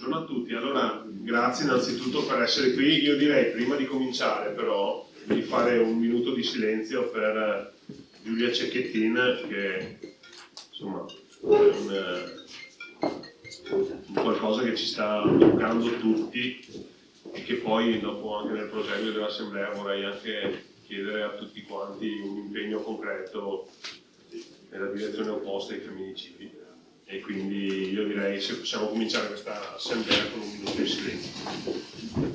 Buongiorno a tutti, allora grazie innanzitutto per essere qui. Io direi prima di cominciare però di fare un minuto di silenzio per Giulia Cecchettin, che insomma è un qualcosa che ci sta toccando tutti e che poi dopo anche nel proseguo dell'assemblea vorrei anche chiedere a tutti quanti un impegno concreto nella direzione opposta ai femminicidi. E quindi io direi se possiamo cominciare questa assemblea con un minuto di silenzio.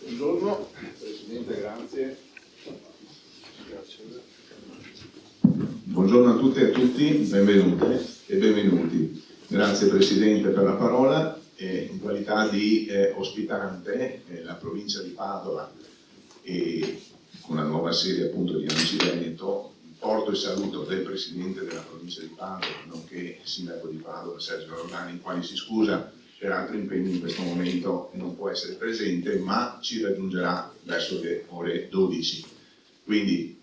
Buongiorno Presidente, grazie. Buongiorno a tutte e a tutti, benvenute e benvenuti. Grazie Presidente per la parola. In qualità di ospitante la provincia di Padova e con la nuova sede appunto di ANCI Veneto, porto il saluto del Presidente della provincia di Padova, nonché Sindaco di Padova Sergio Roldani, il quale si scusa per altri impegni in questo momento non può essere presente, ma ci raggiungerà verso le ore 12. Quindi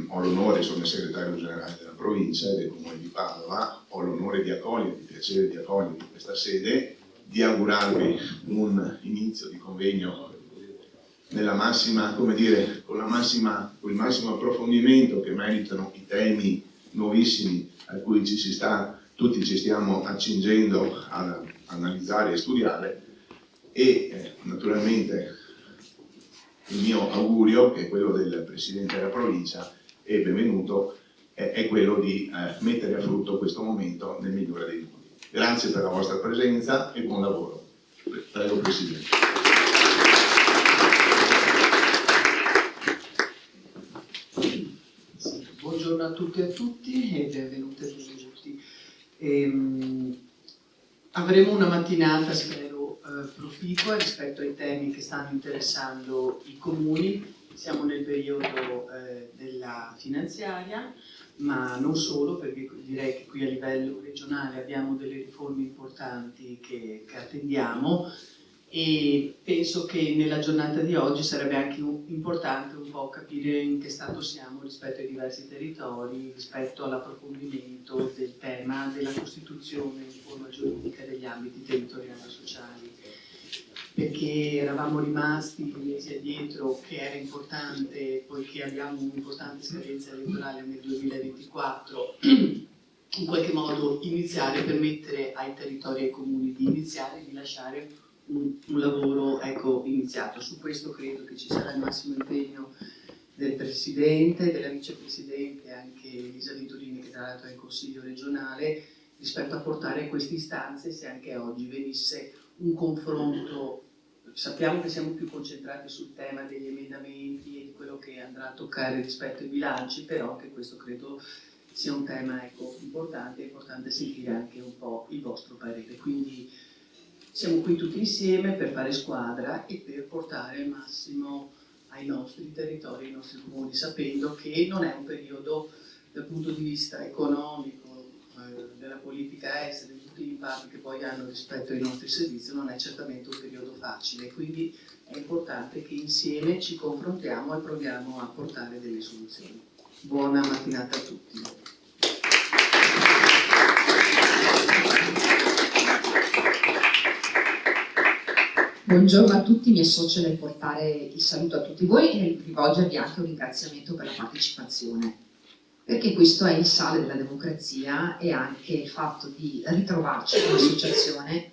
ho l'onore, sono il segretario generale della provincia e del comune di Padova, ho l'onore di accogliere, il piacere di accogliere in questa sede, di augurarvi un inizio di convegno nella massima, come dire, con il massimo approfondimento che meritano i temi nuovissimi a cui tutti ci stiamo accingendo ad analizzare e studiare, e naturalmente il mio augurio, che è quello del Presidente della provincia, e benvenuto, è quello di mettere a frutto questo momento nel migliore dei modi. Grazie per la vostra presenza e buon lavoro. Prego Presidente. Buongiorno a tutte e a tutti e benvenuti a tutti. Avremo una mattinata, spero, proficua rispetto ai temi che stanno interessando i comuni. Siamo nel periodo della finanziaria, ma non solo, perché direi che qui a livello regionale abbiamo delle riforme importanti che attendiamo, e penso che nella giornata di oggi sarebbe anche importante un po' capire in che stato siamo rispetto ai diversi territori, rispetto all'approfondimento del tema della costituzione in forma giuridica degli ambiti territoriali e sociali, perché eravamo rimasti mesi addietro che era importante, poiché abbiamo un'importante scadenza elettorale nel 2024, in qualche modo iniziare, permettere ai territori e ai comuni di iniziare, di lasciare un lavoro iniziato. Su questo credo che ci sarà il massimo impegno del Presidente, della Vicepresidente e anche Elisa Venturini, che tra l'altro è in Consiglio regionale, rispetto a portare queste istanze, se anche oggi venisse un confronto. Sappiamo che siamo più concentrati sul tema degli emendamenti e di quello che andrà a toccare rispetto ai bilanci, però anche questo credo sia un tema importante, è importante sentire anche un po' il vostro parere. Quindi siamo qui tutti insieme per fare squadra e per portare il massimo ai nostri territori, ai nostri comuni, sapendo che non è un periodo dal punto di vista economico, della politica estera, di tutti gli impatti che poi hanno rispetto ai nostri servizi, non è certamente un periodo facile, quindi è importante che insieme ci confrontiamo e proviamo a portare delle soluzioni. Buona mattinata a tutti. Buongiorno a tutti, mi associo nel portare il saluto a tutti voi e nel rivolgervi anche un ringraziamento per la partecipazione, perché questo è il sale della democrazia e anche il fatto di ritrovarci come associazione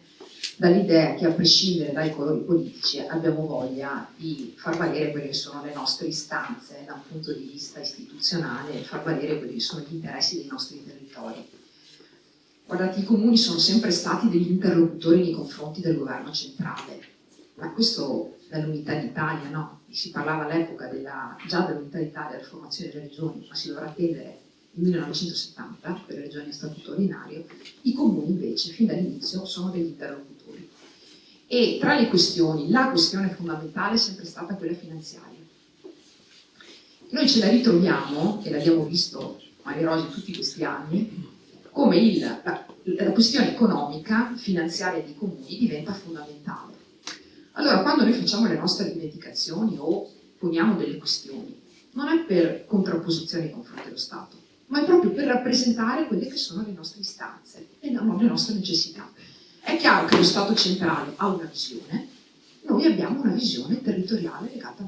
dall'idea che, a prescindere dai colori politici, abbiamo voglia di far valere quelle che sono le nostre istanze da un punto di vista istituzionale e far valere quelli che sono gli interessi dei nostri territori. Guardate, i comuni sono sempre stati degli interlocutori nei confronti del governo centrale, ma questo dall'unità d'Italia, no? Si parlava all'epoca già dell'unità d'Italia, della formazione delle regioni, ma si dovrà attendere il 1970 per le regioni a statuto ordinario. I comuni invece fin dall'inizio sono degli interlocutori. E tra le questioni, la questione fondamentale è sempre stata quella finanziaria. Noi ce la ritroviamo, e l'abbiamo visto Maria Rosa in tutti questi anni, come la questione economica, finanziaria dei comuni diventa fondamentale. Allora, quando noi facciamo le nostre rivendicazioni o poniamo delle questioni, non è per contrapposizione nei confronti dello Stato, ma è proprio per rappresentare quelle che sono le nostre istanze e le nostre necessità. È chiaro che lo Stato centrale ha una visione, noi abbiamo una visione territoriale legata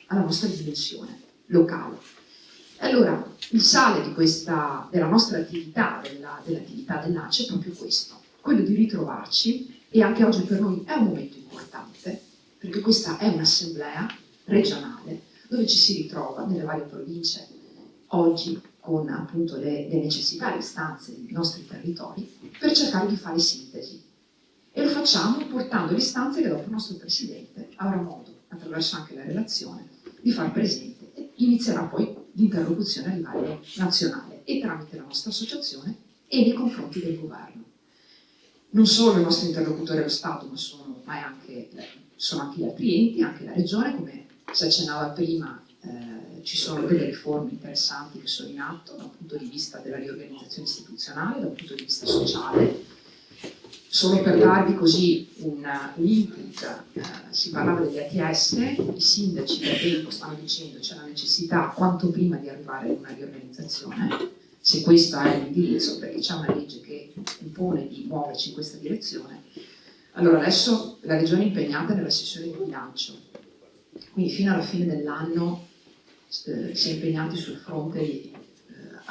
alla nostra dimensione locale. E allora, il sale della nostra attività, dell'attività dell'ACE è proprio questo, quello di ritrovarci, e anche oggi per noi è un momento importante, perché questa è un'assemblea regionale dove ci si ritrova nelle varie province, oggi con appunto le necessità e le istanze dei nostri territori, per cercare di fare sintesi. E lo facciamo portando le istanze che dopo il nostro Presidente avrà modo, attraverso anche la relazione, di far presente, e inizierà poi l'interlocuzione a livello nazionale e tramite la nostra associazione e nei confronti del governo. Non solo il nostro interlocutore è lo Stato, ma sono anche gli altri enti, anche la Regione, come si accennava prima. Ci sono delle riforme interessanti che sono in atto da un punto di vista della riorganizzazione istituzionale, da un punto di vista sociale. Solo per darvi così un input, si parlava degli ATS, i sindaci da tempo stanno dicendo c'è la necessità quanto prima di arrivare ad una riorganizzazione, se questo è l'indirizzo, perché c'è una legge che impone di muoverci in questa direzione. Allora adesso la Regione è impegnata nella sessione di bilancio, quindi fino alla fine dell'anno si è impegnati sul fronte di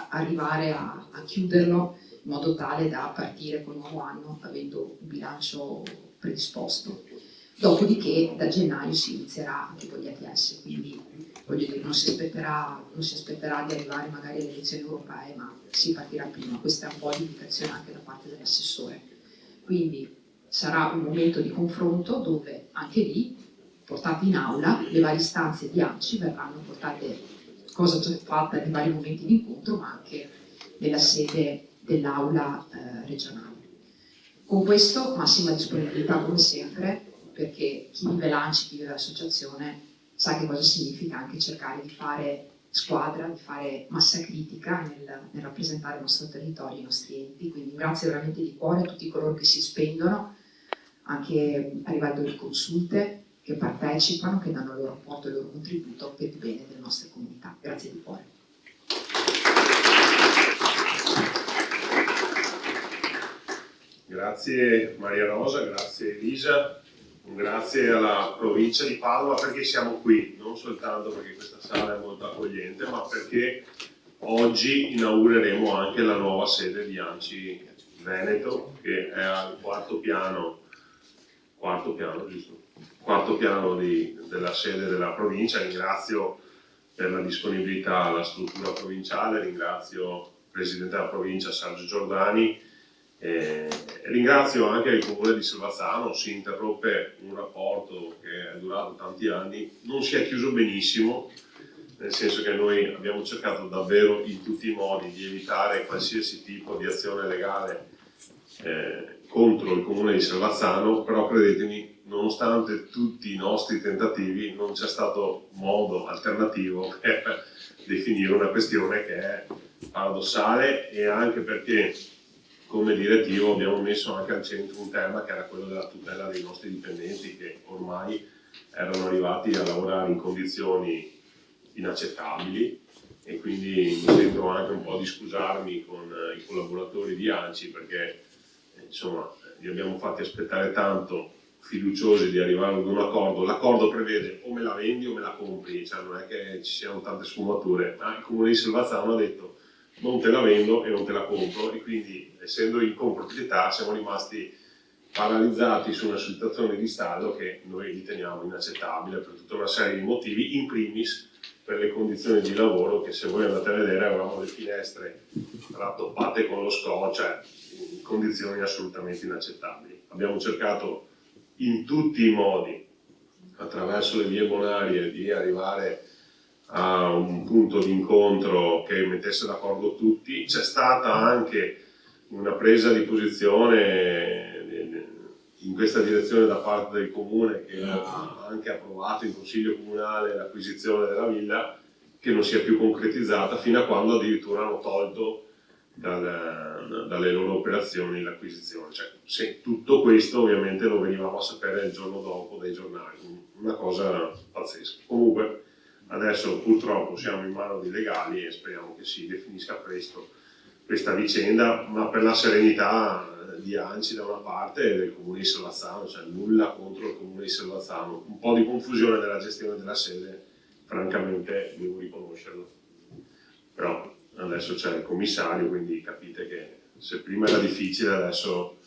arrivare a chiuderlo in modo tale da partire col nuovo anno avendo un bilancio predisposto. Dopodiché da gennaio si inizierà anche con gli ATS, quindi voglio dire, non si aspetterà di arrivare magari alle elezioni europee, ma si partirà prima. Questa è un po' l'indicazione anche da parte dell'assessore. Quindi sarà un momento di confronto dove anche lì, portate in aula, le varie istanze di ANCI verranno portate, cosa già fatta nei vari momenti di incontro, ma anche nella sede dell'aula regionale. Con questo massima disponibilità come sempre, perché chi vive l'ANCI, chi vive l'associazione, sa che cosa significa anche cercare di fare squadra, di fare massa critica nel rappresentare il nostro territorio, i nostri enti. Quindi grazie veramente di cuore a tutti coloro che si spendono, anche a livello di consulte, che partecipano, che danno il loro apporto e il loro contributo per il bene delle nostre comunità. Grazie di cuore. Grazie Maria Rosa, grazie Elisa, grazie alla provincia di Padova perché siamo qui, non soltanto perché questa sala è molto accogliente, ma perché oggi inaugureremo anche la nuova sede di ANCI Veneto, che è al quarto piano della sede della provincia. Ringrazio per la disponibilità alla struttura provinciale, ringrazio il Presidente della provincia Sergio Giordani, ringrazio anche il Comune di Silvazzano. Si interrompe un rapporto che è durato tanti anni, non si è chiuso benissimo, nel senso che noi abbiamo cercato davvero in tutti i modi di evitare qualsiasi tipo di azione legale contro il Comune di Silvazzano, però credetemi, nonostante tutti i nostri tentativi non c'è stato modo alternativo per definire una questione che è paradossale, e anche perché come direttivo abbiamo messo anche al centro un tema che era quello della tutela dei nostri dipendenti, che ormai erano arrivati a lavorare in condizioni inaccettabili, e quindi mi sento anche un po' di scusarmi con i collaboratori di ANCI perché insomma li abbiamo fatti aspettare tanto fiduciosi di arrivare ad un accordo. L'accordo prevede o me la vendi o me la compri, cioè non è che ci siano tante sfumature, ma il comune di Selvazzano ha detto non te la vendo e non te la compro, e quindi essendo in comproprietà siamo rimasti paralizzati su una situazione di stallo che noi riteniamo inaccettabile per tutta una serie di motivi, in primis per le condizioni di lavoro che, se voi andate a vedere, avevamo le finestre rattoppate con lo scotch, cioè in condizioni assolutamente inaccettabili. Abbiamo cercato in tutti i modi, attraverso le vie bonarie, di arrivare a un punto di incontro che mettesse d'accordo tutti. C'è stata anche una presa di posizione in questa direzione da parte del comune, che ha anche approvato in consiglio comunale l'acquisizione della villa, che non si è più concretizzata fino a quando addirittura hanno tolto dalle loro operazioni l'acquisizione. Cioè, se tutto questo ovviamente lo venivamo a sapere il giorno dopo dai giornali, una cosa pazzesca. Comunque adesso purtroppo siamo in mano di legali e speriamo che si definisca presto questa vicenda, ma per la serenità di Anci da una parte e del comune di Selvazzano, cioè nulla contro il comune di Selvazzano. Un po' di confusione nella gestione della sede, francamente devo riconoscerlo, però adesso c'è il commissario, quindi capite che se prima era difficile adesso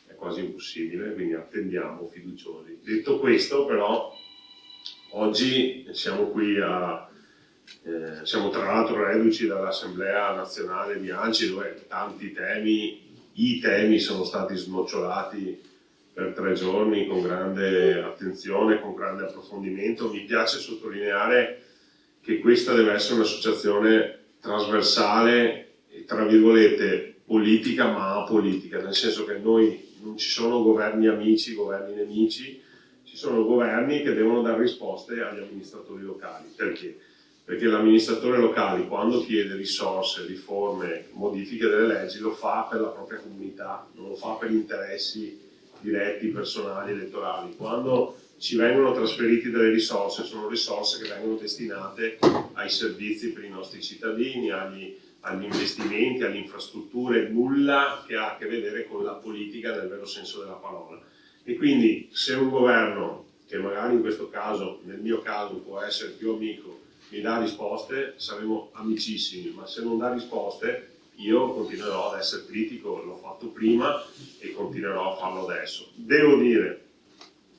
è quasi impossibile, quindi attendiamo fiduciosi. Detto questo, però, oggi siamo qui siamo tra l'altro reduci dall'Assemblea Nazionale di Anci, dove i temi sono stati snocciolati per 3 giorni con grande attenzione, con grande approfondimento. Mi piace sottolineare che questa deve essere un'associazione trasversale e, tra virgolette, politica ma apolitica, nel senso che noi non ci sono governi amici, governi nemici, ci sono governi che devono dare risposte agli amministratori locali. Perché? Perché l'amministratore locale, quando chiede risorse, riforme, modifiche delle leggi, lo fa per la propria comunità, non lo fa per interessi diretti, personali, elettorali. Quando ci vengono trasferite delle risorse, sono risorse che vengono destinate ai servizi per i nostri cittadini, agli investimenti, alle infrastrutture, nulla che ha a che vedere con la politica nel vero senso della parola. E quindi se un governo, che magari in questo caso, nel mio caso, può essere più amico, mi dà risposte, saremo amicissimi, ma se non dà risposte io continuerò ad essere critico, l'ho fatto prima e continuerò a farlo adesso. Devo dire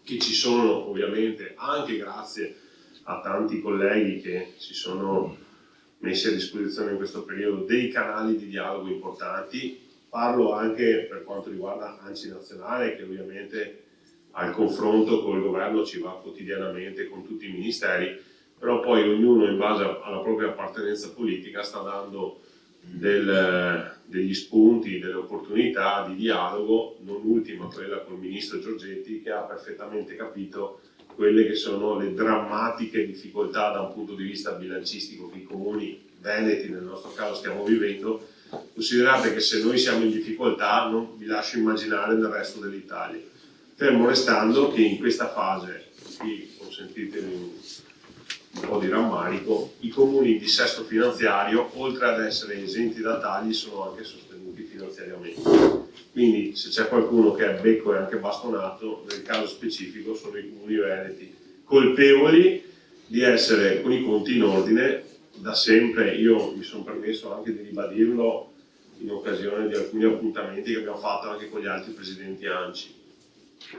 che ci sono, ovviamente, anche grazie a tanti colleghi che si sono messi a disposizione in questo periodo, dei canali di dialogo importanti. Parlo anche per quanto riguarda Anci Nazionale, che ovviamente al confronto col governo ci va quotidianamente con tutti i ministeri, però poi ognuno in base alla propria appartenenza politica sta dando degli spunti, delle opportunità di dialogo, non ultima quella col ministro Giorgetti, che ha perfettamente capito quelle che sono le drammatiche difficoltà da un punto di vista bilancistico che i comuni veneti nel nostro caso stiamo vivendo. Considerate che se noi siamo in difficoltà non vi lascio immaginare nel resto dell'Italia, fermo restando che in questa fase, qui consentitemi un po' di rammarico, i comuni di sesto finanziario, oltre ad essere esenti da tagli, sono anche sostenuti finanziariamente. Quindi se c'è qualcuno che è becco e anche bastonato, nel caso specifico sono i comuni veneti, colpevoli di essere con i conti in ordine da sempre. Io mi sono permesso anche di ribadirlo in occasione di alcuni appuntamenti che abbiamo fatto anche con gli altri presidenti ANCI.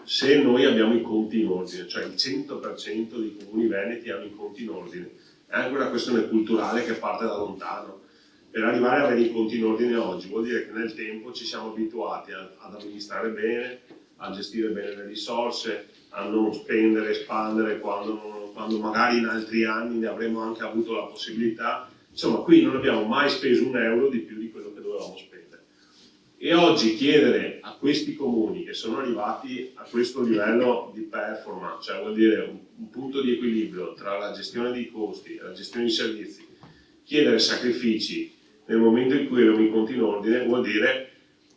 Se noi abbiamo i conti in ordine, cioè il 100% dei comuni veneti hanno i conti in ordine, è anche una questione culturale che parte da lontano. Per arrivare a avere i conti in ordine oggi vuol dire che nel tempo ci siamo abituati ad amministrare bene, a gestire bene le risorse, a non spendere e espandere quando magari in altri anni ne avremmo anche avuto la possibilità. Insomma, qui non abbiamo mai speso un euro di più di quello che dovevamo spendere. E oggi chiedere a questi comuni che sono arrivati a questo livello di performance, cioè vuol dire un punto di equilibrio tra la gestione dei costi e la gestione dei servizi, chiedere sacrifici nel momento in cui abbiamo i conti in ordine, vuol dire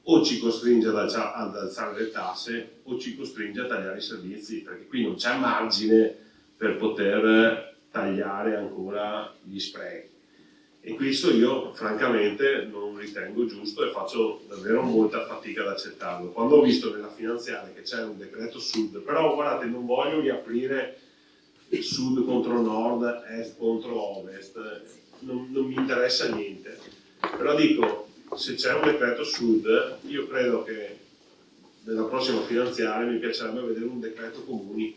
o ci costringe ad alzare le tasse o ci costringe a tagliare i servizi, perché qui non c'è margine per poter tagliare ancora gli sprechi. E questo io francamente non ritengo giusto e faccio davvero molta fatica ad accettarlo. Quando ho visto nella finanziaria che c'è un decreto sud, però guardate, non voglio riaprire sud contro nord, est contro ovest, non mi interessa niente, però dico, se c'è un decreto sud, io credo che nella prossima finanziaria mi piacerebbe vedere un decreto comuni,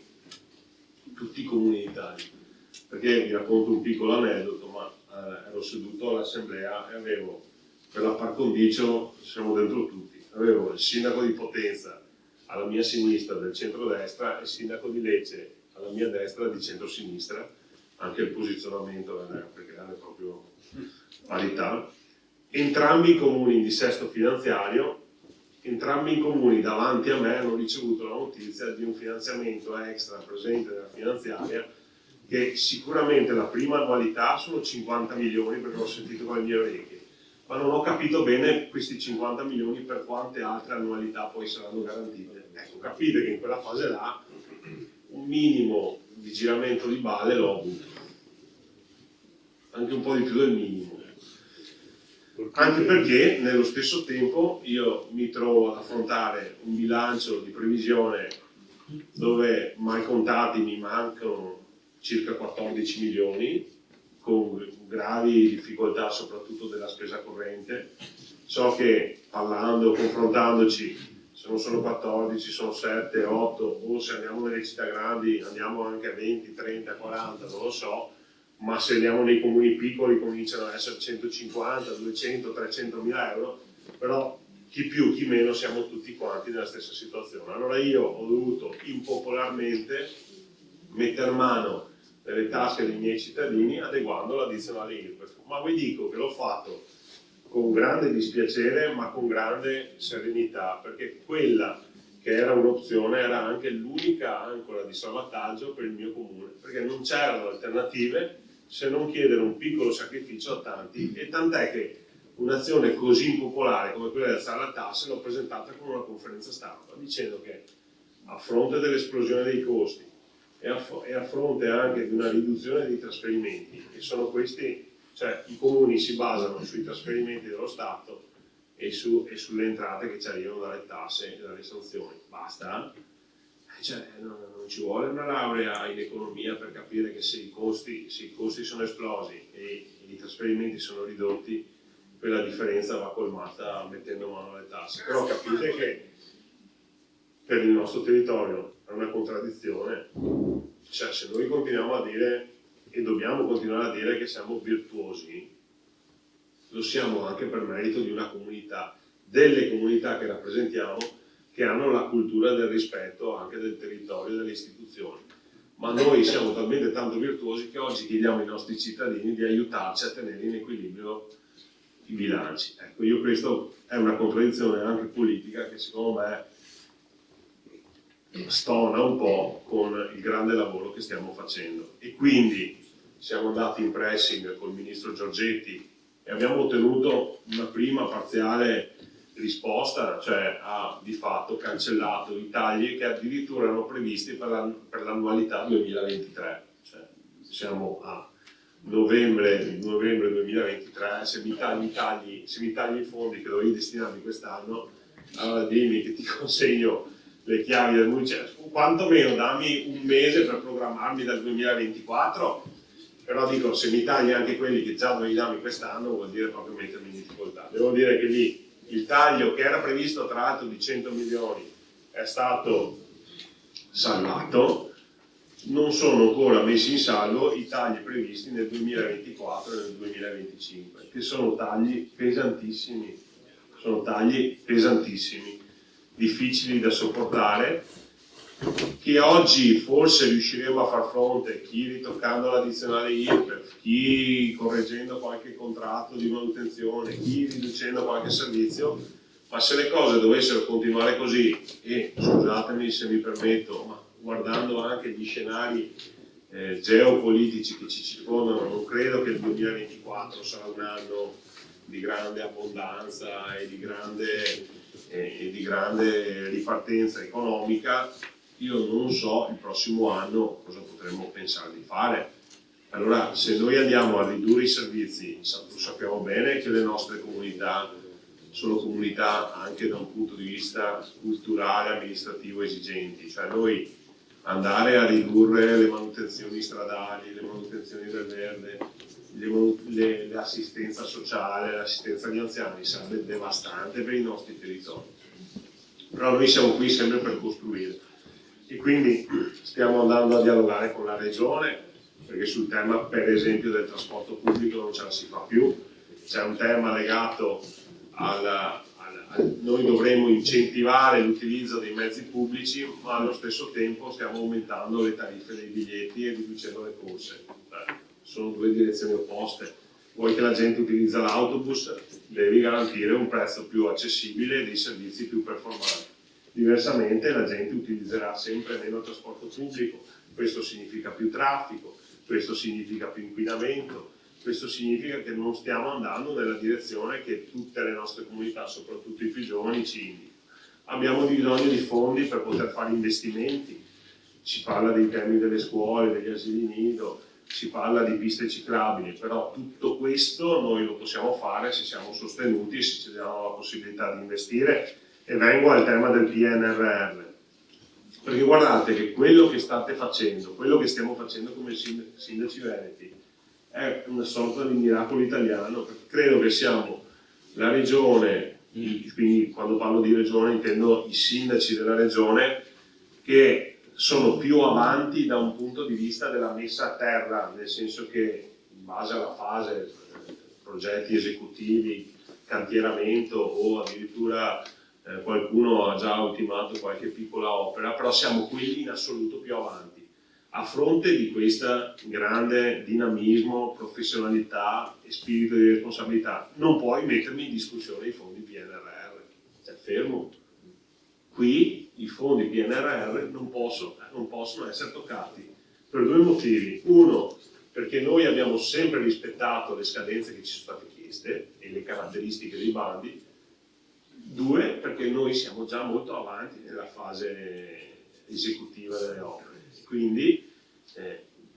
tutti i comuni d'Italia, perché vi racconto un piccolo aneddoto, ma ero seduto all'assemblea e avevo, per la par condicio, siamo dentro tutti, avevo il sindaco di Potenza alla mia sinistra del centrodestra e il sindaco di Lecce alla mia destra di centrosinistra, anche il posizionamento era per creare proprio parità. Entrambi i comuni in dissesto finanziario, entrambi i comuni davanti a me hanno ricevuto la notizia di un finanziamento extra presente nella finanziaria, che sicuramente la prima annualità sono 50 milioni perché l'ho sentito con le mie orecchie, ma non ho capito bene questi 50 milioni per quante altre annualità poi saranno garantite. Ecco, capite che in quella fase là un minimo di giramento di balle l'ho avuto, anche un po' di più del minimo. Anche perché nello stesso tempo io mi trovo ad affrontare un bilancio di previsione dove mai contati mi mancano circa 14 milioni, con gravi difficoltà soprattutto della spesa corrente. So che parlando, confrontandoci, se non sono 14, sono 7, 8, o se andiamo nelle città grandi andiamo anche a 20, 30, 40, non lo so, ma se andiamo nei comuni piccoli cominciano ad essere 150, 200, 300 mila euro, però chi più, chi meno siamo tutti quanti nella stessa situazione. Allora io ho dovuto impopolarmente mettere mano nelle tasche dei miei cittadini adeguando l'addizionale IRPEF, ma vi dico che l'ho fatto con grande dispiacere ma con grande serenità, perché quella che era un'opzione era anche l'unica ancora di salvataggio per il mio comune, perché non c'erano alternative se non chiedere un piccolo sacrificio a tanti, e tant'è che un'azione così impopolare come quella di alzare la tassa l'ho presentata con una conferenza stampa dicendo che a fronte dell'esplosione dei costi e a fronte anche di una riduzione dei trasferimenti, che sono questi, cioè i comuni si basano sui trasferimenti dello Stato e sulle entrate che ci arrivano dalle tasse e dalle sanzioni, basta? Cioè, non ci vuole una laurea in economia per capire che se i costi sono esplosi e i trasferimenti sono ridotti, quella differenza va colmata mettendo mano alle tasse. Però capite che per il nostro territorio è una contraddizione, cioè se noi continuiamo a dire e dobbiamo continuare a dire che siamo virtuosi, lo siamo anche per merito di una comunità, delle comunità che rappresentiamo, che hanno la cultura del rispetto anche del territorio e delle istituzioni. Ma noi siamo talmente tanto virtuosi che oggi chiediamo ai nostri cittadini di aiutarci a tenere in equilibrio i bilanci. Ecco, io questo è una contraddizione anche politica che secondo me stona un po' con il grande lavoro che stiamo facendo. E quindi siamo andati in pressing col ministro Giorgetti e abbiamo ottenuto una prima parziale risposta, cioè ha di fatto cancellato i tagli che addirittura erano previsti per l'annualità 2023, cioè siamo a novembre 2023, se mi tagli i fondi che dovevi destinarmi quest'anno, allora dimmi che ti consegno le chiavi del museo, quantomeno dammi un mese per programmarmi dal 2024, però dico, se mi tagli anche quelli che già dovevi darmi quest'anno vuol dire proprio mettermi in difficoltà. Devo dire che lì il taglio che era previsto tra l'altro di 100 milioni è stato salvato, non sono ancora messi in salvo i tagli previsti nel 2024 e nel 2025, che sono tagli pesantissimi, difficili da sopportare, che oggi forse riusciremo a far fronte, chi ritoccando l'addizionale IRPEF, chi correggendo qualche contratto di manutenzione, chi riducendo qualche servizio, ma se le cose dovessero continuare così, e scusatemi se mi permetto, ma guardando anche gli scenari geopolitici che ci circondano, non credo che il 2024 sarà un anno di grande abbondanza e di grande ripartenza economica. Io non so il prossimo anno cosa potremmo pensare di fare, Allora, se noi andiamo a ridurre i servizi, sappiamo bene che le nostre comunità sono comunità anche da un punto di vista culturale, amministrativo esigenti, cioè noi andare a ridurre le manutenzioni stradali, le manutenzioni del verde, l'assistenza sociale, l'assistenza agli anziani sarebbe devastante per i nostri territori. Però noi siamo qui sempre per costruire e quindi stiamo andando a dialogare con la regione, perché sul tema per esempio del trasporto pubblico non ce la si fa più, c'è un tema legato noi dovremmo incentivare l'utilizzo dei mezzi pubblici, ma allo stesso tempo stiamo aumentando le tariffe dei biglietti e riducendo le corse. Sono due direzioni opposte. Vuoi che la gente utilizza l'autobus, devi garantire un prezzo più accessibile e dei servizi più performanti. Diversamente la gente utilizzerà sempre meno il trasporto pubblico, questo significa più traffico, questo significa più inquinamento, questo significa che non stiamo andando nella direzione che tutte le nostre comunità, soprattutto i più giovani, ci indicano. Abbiamo bisogno di fondi per poter fare investimenti, si parla dei temi delle scuole, degli asili nido, si parla di piste ciclabili, però tutto questo noi lo possiamo fare se siamo sostenuti e se ci diamo la possibilità di investire. E vengo al tema del PNRR, perché guardate che quello che state facendo, quello che stiamo facendo come sindaci veneti, è una sorta di miracolo italiano, perché credo che siamo la regione, quindi quando parlo di regione intendo i sindaci della regione, che sono più avanti da un punto di vista della messa a terra, nel senso che in base alla fase, progetti esecutivi, cantieramento o addirittura qualcuno ha già ultimato qualche piccola opera, però siamo quelli in assoluto più avanti. A fronte di questo grande dinamismo, professionalità e spirito di responsabilità, non puoi mettermi in discussione i fondi PNRR, cioè fermo. Qui i fondi PNRR non possono essere toccati per due motivi. Uno, perché noi abbiamo sempre rispettato le scadenze che ci sono state chieste e le caratteristiche dei bandi. Due, perché noi siamo già molto avanti nella fase esecutiva delle opere. Quindi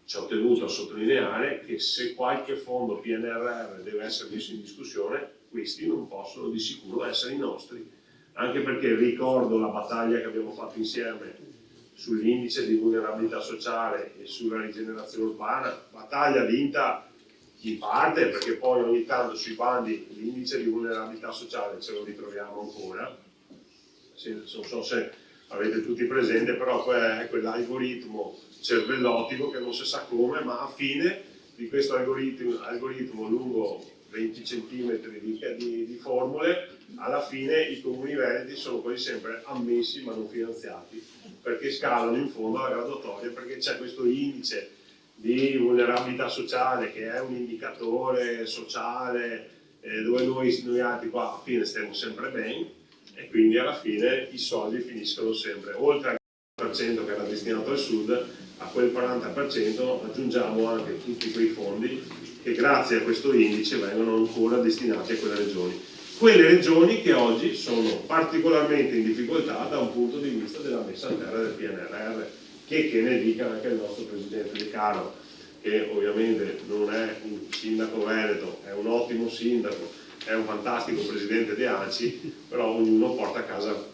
ci ho tenuto a sottolineare che se qualche fondo PNRR deve essere messo in discussione, questi non possono di sicuro essere i nostri, anche perché ricordo la battaglia che abbiamo fatto insieme sull'indice di vulnerabilità sociale e sulla rigenerazione urbana, battaglia vinta in parte perché poi ogni tanto sui bandi l'indice di vulnerabilità sociale ce lo ritroviamo ancora, non so se avete tutti presente, però è quell'algoritmo cervellotico che non si sa come, ma a fine di questo algoritmo lungo 20 cm di formule, alla fine i comuni veneti sono quasi sempre ammessi ma non finanziati, perché scalano in fondo alla graduatoria, perché c'è questo indice di vulnerabilità sociale che è un indicatore sociale dove noi altri qua alla fine stiamo sempre bene e quindi alla fine i soldi finiscono sempre oltre al 40% che era destinato al sud, a quel 40% aggiungiamo anche tutti quei fondi che grazie a questo indice vengono ancora destinati a quelle regioni che oggi sono particolarmente in difficoltà da un punto di vista della messa a terra del PNRR, che ne dica anche il nostro Presidente De Caro, che ovviamente non è un sindaco veneto, è un ottimo sindaco, è un fantastico Presidente di ANCI, però ognuno porta a casa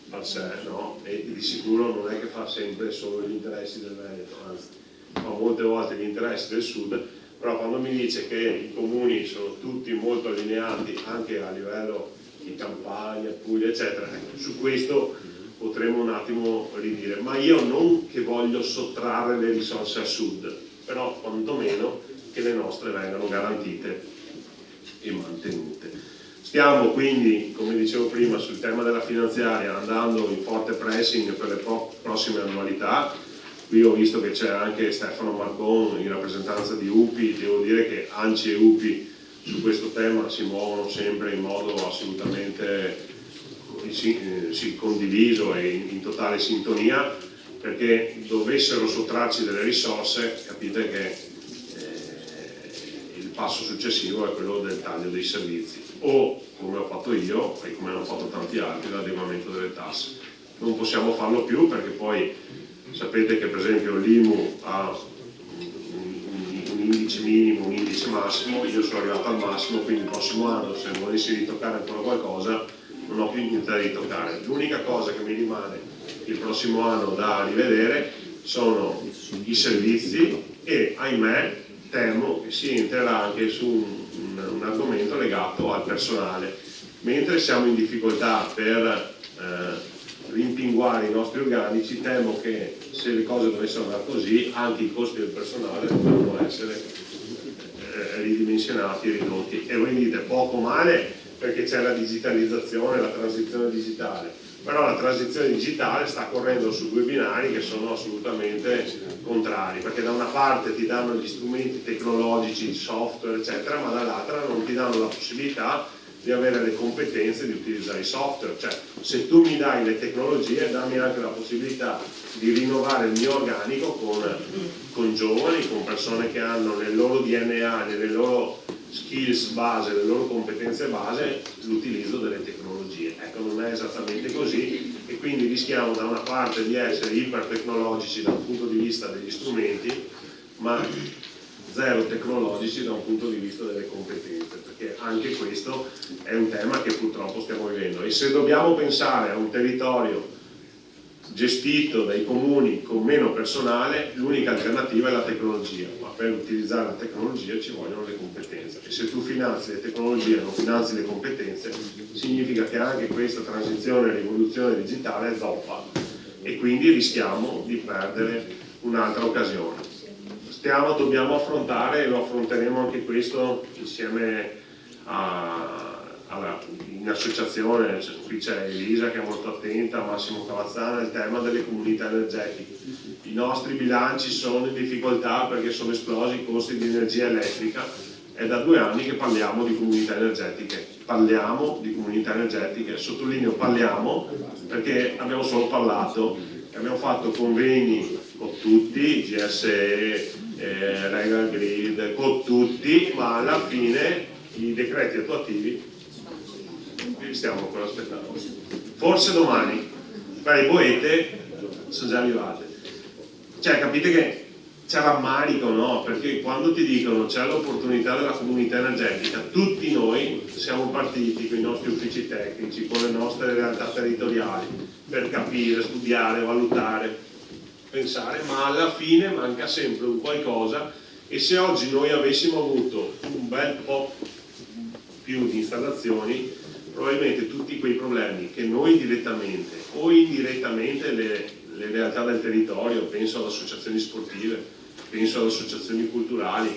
per sé, no? E di sicuro non è che fa sempre solo gli interessi del Veneto, anzi fa molte volte gli interessi del sud, però quando mi dice che i comuni sono tutti molto allineati anche a livello di Campania, Puglia eccetera, su questo potremmo un attimo ridire, ma io non che voglio sottrarre le risorse al sud, però quantomeno che le nostre vengano garantite e mantenute. Stiamo quindi, come dicevo prima, sul tema della finanziaria andando in forte pressing per le prossime annualità. Qui ho visto che c'è anche Stefano Marcon in rappresentanza di UPI, devo dire che ANCI e UPI su questo tema si muovono sempre in modo assolutamente condiviso e in totale sintonia, perché dovessero sottrarci delle risorse, capite che il passo successivo è quello del taglio dei servizi, o come ho fatto io e come hanno fatto tanti altri, l'adeguamento delle tasse. Non possiamo farlo più perché poi sapete che per esempio l'IMU ha un indice minimo, un indice massimo, io sono arrivato al massimo, quindi il prossimo anno se volessi ritoccare ancora qualcosa non ho più niente da ritoccare. L'unica cosa che mi rimane il prossimo anno da rivedere sono i servizi e, ahimè, temo che si entrerà anche su un argomento legato al personale. Mentre siamo in difficoltà per rimpinguare i nostri organici, temo che se le cose dovessero andare così, anche i costi del personale dovranno essere ridimensionati e ridotti. E voi dite poco male perché c'è la digitalizzazione, la transizione digitale, però la transizione digitale sta correndo su due binari che sono assolutamente contrari, perché da una parte ti danno gli strumenti tecnologici, software eccetera, ma dall'altra non ti danno la possibilità di avere le competenze di utilizzare i software. Cioè, se tu mi dai le tecnologie, dammi anche la possibilità di rinnovare il mio organico con giovani, con persone che hanno nel loro DNA, nelle loro skills base, le loro competenze base, l'utilizzo delle tecnologie. Ecco, non è esattamente così e quindi rischiamo da una parte di essere ipertecnologici dal punto di vista degli strumenti, ma zero tecnologici da un punto di vista delle competenze, perché anche questo è un tema che purtroppo stiamo vivendo. E se dobbiamo pensare a un territorio gestito dai comuni con meno personale, l'unica alternativa è la tecnologia, ma per utilizzare la tecnologia ci vogliono le competenze e se tu finanzi le tecnologie e non finanzi le competenze significa che anche questa transizione e rivoluzione digitale è zoppa e quindi rischiamo di perdere un'altra occasione. Dobbiamo affrontare, e lo affronteremo anche questo insieme in associazione, qui c'è Elisa che è molto attenta, Massimo Cavazzana, il tema delle comunità energetiche. I nostri bilanci sono in difficoltà perché sono esplosi i costi di energia elettrica, è da 2 anni che parliamo di comunità energetiche, sottolineo parliamo perché abbiamo solo parlato, abbiamo fatto convegni con tutti, GSE, Regal Grid, con tutti, ma alla fine i decreti attuativi li stiamo ancora aspettando. Forse domani, per i Boete sono già arrivate. Cioè, capite che c'è rammarico, no? Perché quando ti dicono c'è l'opportunità della comunità energetica, tutti noi siamo partiti con i nostri uffici tecnici, con le nostre realtà territoriali, per capire, studiare, valutare, pensare, ma alla fine manca sempre un qualcosa e se oggi noi avessimo avuto un bel po' più di installazioni, probabilmente tutti quei problemi che noi direttamente o indirettamente le realtà del territorio, penso alle associazioni sportive, penso alle associazioni culturali,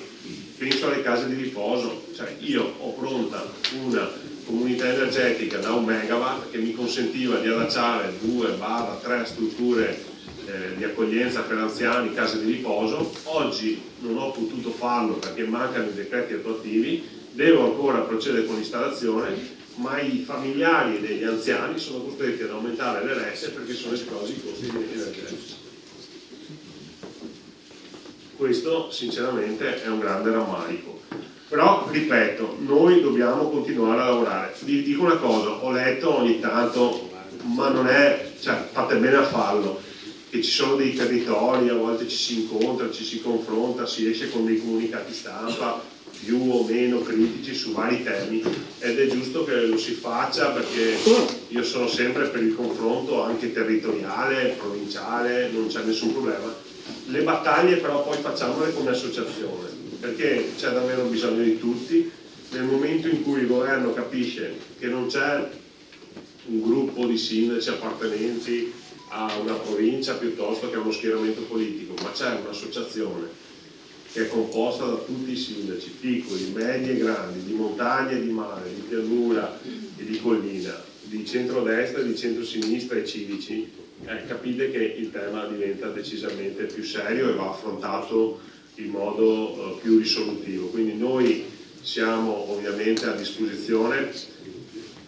penso alle case di riposo, cioè io ho pronta una comunità energetica da 1 megawatt che mi consentiva di allacciare 2-3 strutture di accoglienza per anziani, case di riposo. Oggi non ho potuto farlo perché mancano i decreti attuativi, devo ancora procedere con l'installazione, ma i familiari degli anziani sono costretti ad aumentare le resse perché sono esplosi i costi energetici. Questo sinceramente è un grande rammarico. Però, ripeto, noi dobbiamo continuare a lavorare. Vi dico una cosa, ho letto ogni tanto, ma non è, cioè fate bene a farlo, che ci sono dei territori, a volte ci si incontra, ci si confronta, si esce con dei comunicati stampa più o meno critici su vari temi ed è giusto che lo si faccia perché io sono sempre per il confronto anche territoriale, provinciale, non c'è nessun problema. Le battaglie però poi facciamole come associazione perché c'è davvero bisogno di tutti. Nel momento in cui il governo capisce che non c'è un gruppo di sindaci appartenenti a una provincia piuttosto che a uno schieramento politico, ma c'è un'associazione che è composta da tutti i sindaci, piccoli, medi e grandi, di montagna e di mare, di pianura e di collina, di centrodestra e di centrosinistra e civici, capite che il tema diventa decisamente più serio e va affrontato in modo più risolutivo. Quindi noi siamo ovviamente a disposizione,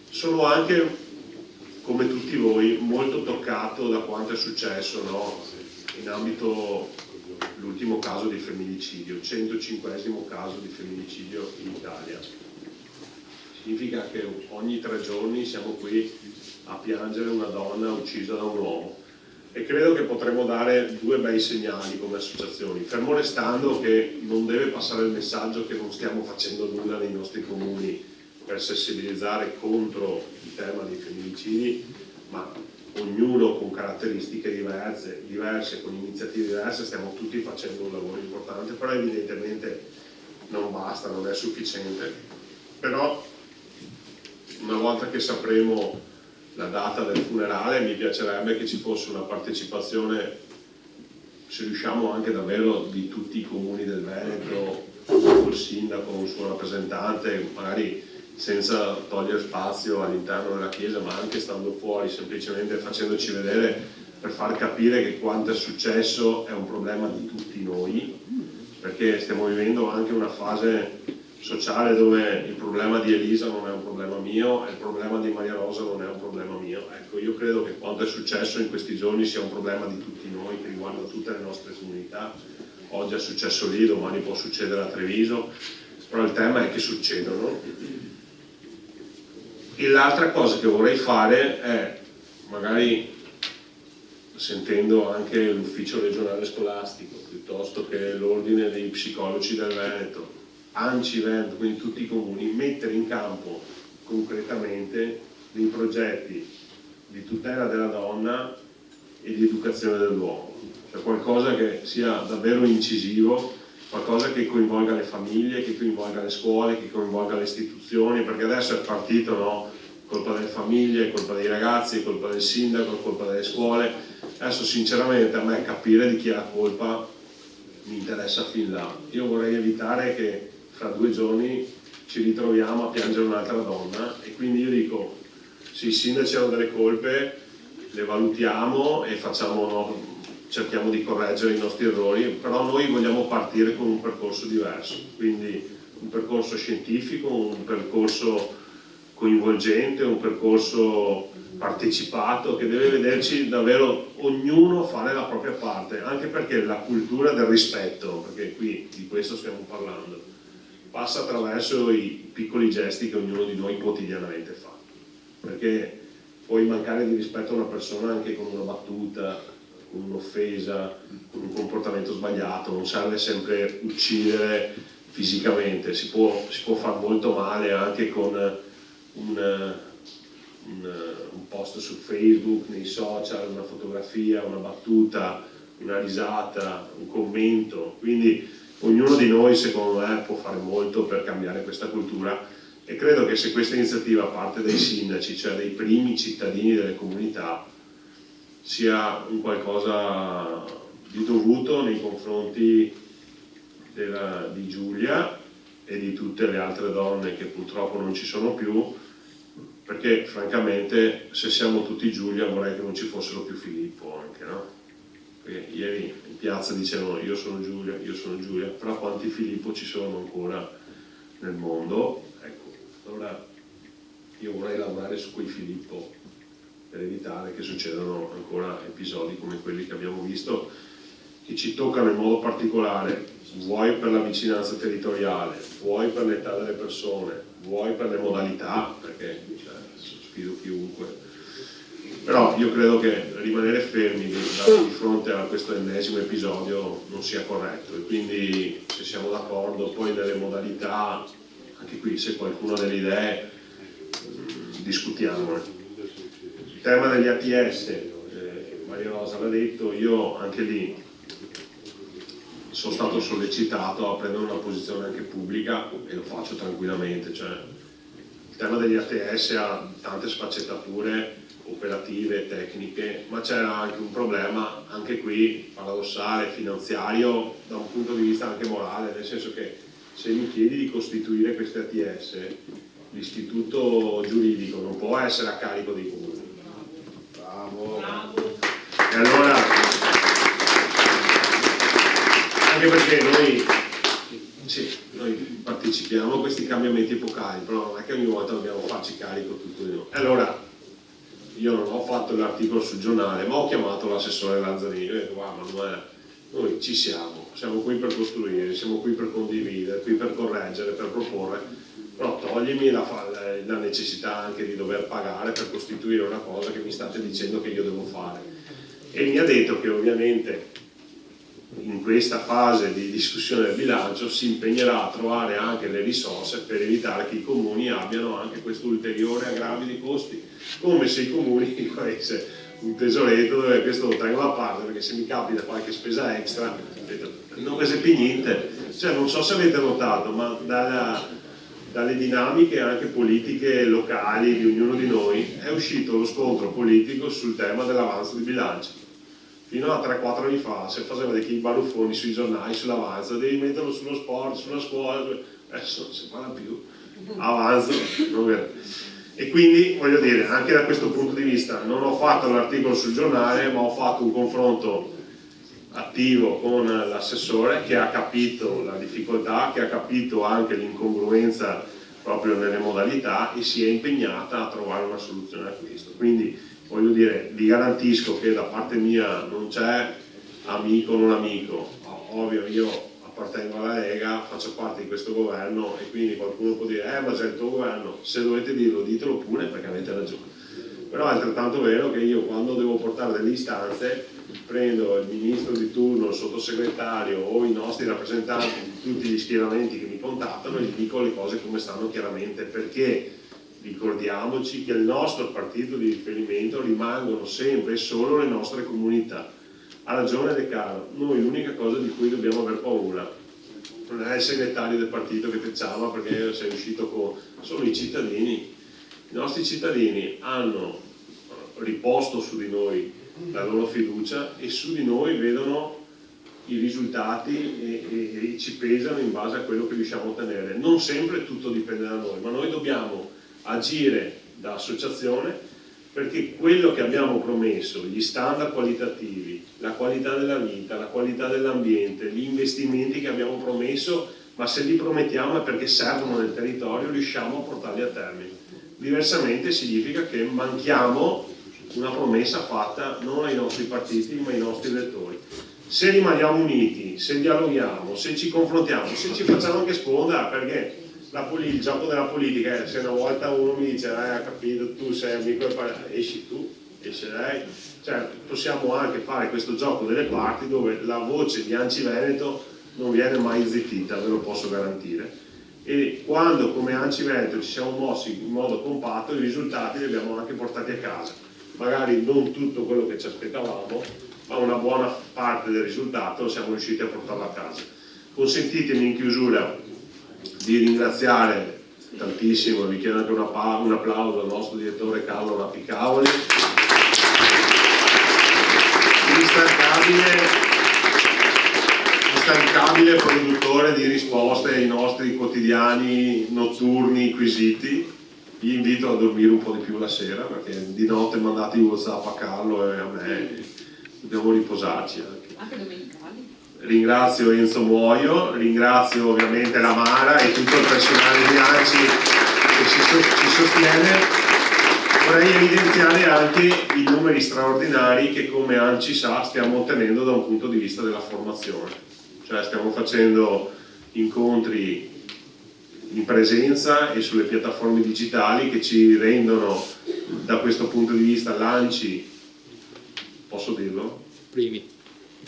sono anche come tutti voi molto toccato da quanto è successo, no? In ambito l'ultimo caso di femminicidio, 105esimo caso di femminicidio in Italia. Significa che ogni 3 giorni siamo qui a piangere una donna uccisa da un uomo. e credo che potremo dare due bei segnali come associazioni, fermo restando che non deve passare il messaggio che non stiamo facendo nulla nei nostri comuni per sensibilizzare contro il tema dei femminicidi, ma ognuno con caratteristiche diverse, con iniziative diverse, stiamo tutti facendo un lavoro importante, però evidentemente non basta, non è sufficiente. Però una volta che sapremo la data del funerale mi piacerebbe che ci fosse una partecipazione, se riusciamo anche davvero, di tutti i comuni del Veneto, col sindaco, un suo rappresentante, magari senza togliere spazio all'interno della chiesa, ma anche stando fuori, semplicemente facendoci vedere per far capire che quanto è successo è un problema di tutti noi, perché stiamo vivendo anche una fase sociale dove il problema di Elisa non è un problema mio e il problema di Maria Rosa non è un problema mio. Ecco, io credo che quanto è successo in questi giorni sia un problema di tutti noi, che riguarda tutte le nostre comunità. Oggi è successo lì, domani può succedere a Treviso, però il tema è che succedono. E l'altra cosa che vorrei fare è, magari sentendo anche l'ufficio regionale scolastico, piuttosto che l'ordine dei psicologi del Veneto, ANCI, Veneto, quindi tutti i comuni, mettere in campo concretamente dei progetti di tutela della donna e di educazione dell'uomo, cioè qualcosa che sia davvero incisivo, qualcosa che coinvolga le famiglie, che coinvolga le scuole, che coinvolga le istituzioni, perché adesso è partito, no? Colpa delle famiglie, colpa dei ragazzi, colpa del sindaco, colpa delle scuole. Adesso sinceramente a me capire di chi ha la colpa mi interessa fin là. Io vorrei evitare che fra 2 giorni ci ritroviamo a piangere un'altra donna, e quindi io dico, se i sindaci hanno delle colpe le valutiamo e facciamo, no, cerchiamo di correggere i nostri errori, però noi vogliamo partire con un percorso diverso, quindi un percorso scientifico, un percorso coinvolgente, un percorso partecipato che deve vederci davvero ognuno fare la propria parte, anche perché la cultura del rispetto, perché qui di questo stiamo parlando, passa attraverso i piccoli gesti che ognuno di noi quotidianamente fa, perché puoi mancare di rispetto a una persona anche con una battuta, con un'offesa, con un comportamento sbagliato, non serve sempre uccidere fisicamente, si può far molto male anche con un post su Facebook, nei social, una fotografia, una battuta, una risata, un commento, quindi ognuno di noi secondo me può fare molto per cambiare questa cultura, e credo che se questa iniziativa parte dai sindaci, cioè dai primi cittadini delle comunità, sia un qualcosa di dovuto nei confronti di Giulia e di tutte le altre donne che purtroppo non ci sono più, perché francamente se siamo tutti Giulia vorrei che non ci fossero più Filippo anche, no? Perché ieri in piazza dicevano io sono Giulia, però quanti Filippo ci sono ancora nel mondo? Ecco, allora io vorrei lavorare su quei Filippo per evitare che succedano ancora episodi come quelli che abbiamo visto, che ci toccano in modo particolare, vuoi per la vicinanza territoriale, vuoi per l'età delle persone, vuoi per le modalità, perché sfido chiunque. Però io credo che rimanere fermi di fronte a questo ennesimo episodio non sia corretto, e quindi se siamo d'accordo poi nelle modalità, anche qui se qualcuno ha delle idee discutiamone. Il tema degli ATS, Maria Rosa l'ha detto, io anche lì sono stato sollecitato a prendere una posizione anche pubblica e lo faccio tranquillamente, cioè il tema degli ATS ha tante sfaccettature operative, tecniche, ma c'era anche un problema, anche qui paradossale, finanziario, da un punto di vista anche morale, nel senso che se mi chiedi di costituire queste ATS, l'istituto giuridico non può essere a carico dei comuni. Bravo! E allora, anche perché noi partecipiamo a questi cambiamenti epocali, però non è che ogni volta dobbiamo farci carico tutto di noi. E allora, io non ho fatto l'articolo sul giornale, ma ho chiamato l'assessore Lazzarini e ho detto guarda Manuela, noi ci siamo qui per costruire, siamo qui per condividere, qui per correggere, per proporre, però toglimi la necessità anche di dover pagare per costituire una cosa che mi state dicendo che io devo fare. e mi ha detto che ovviamente in questa fase di discussione del bilancio si impegnerà a trovare anche le risorse per evitare che i comuni abbiano anche questo ulteriore aggravio di costi, come se i comuni avessero un tesoretto dove questo lo tengo da parte, perché se mi capita qualche spesa extra non ne più niente. Cioè, non so se avete notato, ma dalle dinamiche anche politiche locali di ognuno di noi è uscito lo scontro politico sul tema dell'avanzo di bilancio. Fino a 3-4 anni fa si faceva dei baruffoni sui giornali sull'avanzo, devi metterlo sullo sport, sulla scuola, adesso non si parla più, avanzo, non vero. E quindi voglio dire, anche da questo punto di vista non ho fatto l'articolo sul giornale, ma ho fatto un confronto attivo con l'assessore che ha capito la difficoltà, che ha capito anche l'incongruenza proprio nelle modalità e si è impegnata a trovare una soluzione a questo. Quindi voglio dire, vi garantisco che da parte mia non c'è amico o non amico, ovvio io appartengo alla Lega, faccio parte di questo governo e quindi qualcuno può dire ma c'è il tuo governo, se dovete dirlo ditelo pure perché avete ragione. Però è altrettanto vero che io quando devo portare delle istanze prendo il ministro di turno, il sottosegretario o i nostri rappresentanti di tutti gli schieramenti che mi contattano e gli dico le cose come stanno chiaramente, perché ricordiamoci che il nostro partito di riferimento rimangono sempre e solo le nostre comunità. Ha ragione De Caro, noi l'unica cosa di cui dobbiamo aver paura non è il segretario del partito che te chiama perché sei uscito con... sono i cittadini. I nostri cittadini hanno riposto su di noi la loro fiducia e su di noi vedono i risultati e ci pesano in base a quello che riusciamo a ottenere. Non sempre tutto dipende da noi, ma noi dobbiamo agire da associazione perché quello che abbiamo promesso, gli standard qualitativi, la qualità della vita, la qualità dell'ambiente, gli investimenti che abbiamo promesso, ma se li promettiamo è perché servono nel territorio, riusciamo a portarli a termine. Diversamente significa che manchiamo una promessa fatta non ai nostri partiti ma ai nostri elettori. Se rimaniamo uniti, se dialoghiamo, se ci confrontiamo, se ci facciamo anche sponda, perché il gioco della politica è se una volta uno mi dice ha capito, tu sei amico e esci tu, esce lei, cioè possiamo anche fare questo gioco delle parti dove la voce di Anci Veneto non viene mai zittita, ve lo posso garantire. E quando come Anci Veneto ci siamo mossi in modo compatto i risultati li abbiamo anche portati a casa, magari non tutto quello che ci aspettavamo ma una buona parte del risultato siamo riusciti a portarlo a casa. Consentitemi in chiusura di ringraziare tantissimo, vi chiedo anche un applauso al nostro direttore Carlo Lapicavoli, instancabile produttore di risposte ai nostri quotidiani notturni quesiti. Vi invito a dormire un po' di più la sera perché di notte mandate i WhatsApp a Carlo e a me, dobbiamo riposarci anche domenicali. Ringrazio Enzo Muoio, ringrazio ovviamente la Mara e tutto il personale di ANCI che ci sostiene. Vorrei evidenziare anche i numeri straordinari che come ANCI sa stiamo ottenendo da un punto di vista della formazione, cioè stiamo facendo incontri in presenza e sulle piattaforme digitali che ci rendono da questo punto di vista l'ANCI, posso dirlo? Primi.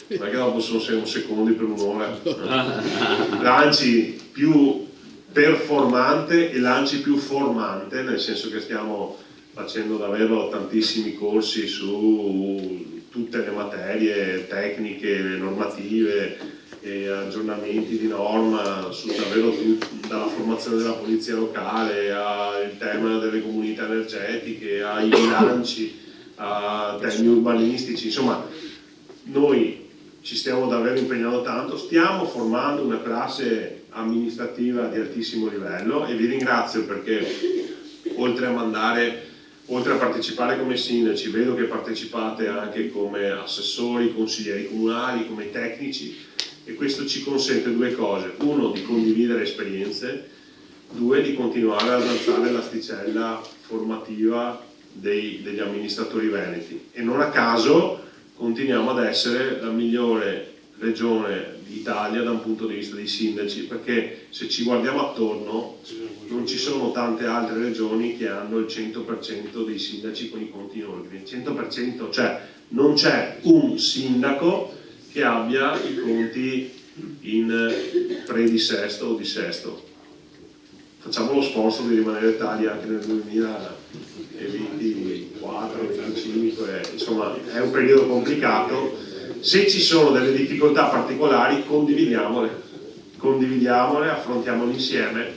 Non è che dopo sono secondi per un'ora. L'ANCI più performante e l'ANCI più formante, nel senso che stiamo facendo davvero tantissimi corsi su tutte le materie tecniche, normative e aggiornamenti di norma su davvero tutto, dalla formazione della polizia locale al tema delle comunità energetiche, ai bilanci, a temi urbanistici, insomma noi ci stiamo davvero impegnando tanto, stiamo formando una classe amministrativa di altissimo livello e vi ringrazio perché oltre a partecipare come sindaci, vedo che partecipate anche come assessori, consiglieri comunali, come tecnici e questo ci consente due cose: uno, di condividere esperienze, due, di continuare ad alzare l'asticella formativa degli amministratori veneti e non a caso continuiamo ad essere la migliore regione Italia da un punto di vista dei sindaci, perché se ci guardiamo attorno non ci sono tante altre regioni che hanno il 100% dei sindaci con i conti in ordine. 100%, cioè non c'è un sindaco che abbia i conti in pre-dissesto o dissesto. Facciamo lo sponsor di rimanere tali anche nel 2024, 2025, insomma è un periodo complicato. Se ci sono delle difficoltà particolari condividiamole, affrontiamole insieme,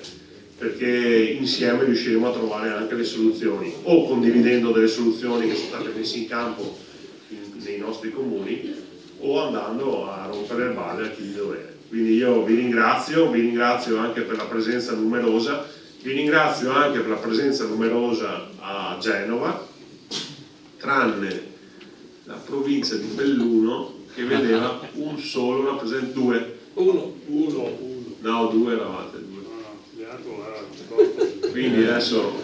perché insieme riusciremo a trovare anche le soluzioni, o condividendo delle soluzioni che sono state messe in campo nei nostri comuni, o andando a rompere le balle a chi di dovere. Quindi io vi ringrazio anche per la presenza numerosa, vi ringrazio anche per la presenza numerosa a Genova, tranne la provincia di Belluno che vedeva un solo rappresentante, Uno. no, due eravate, quindi adesso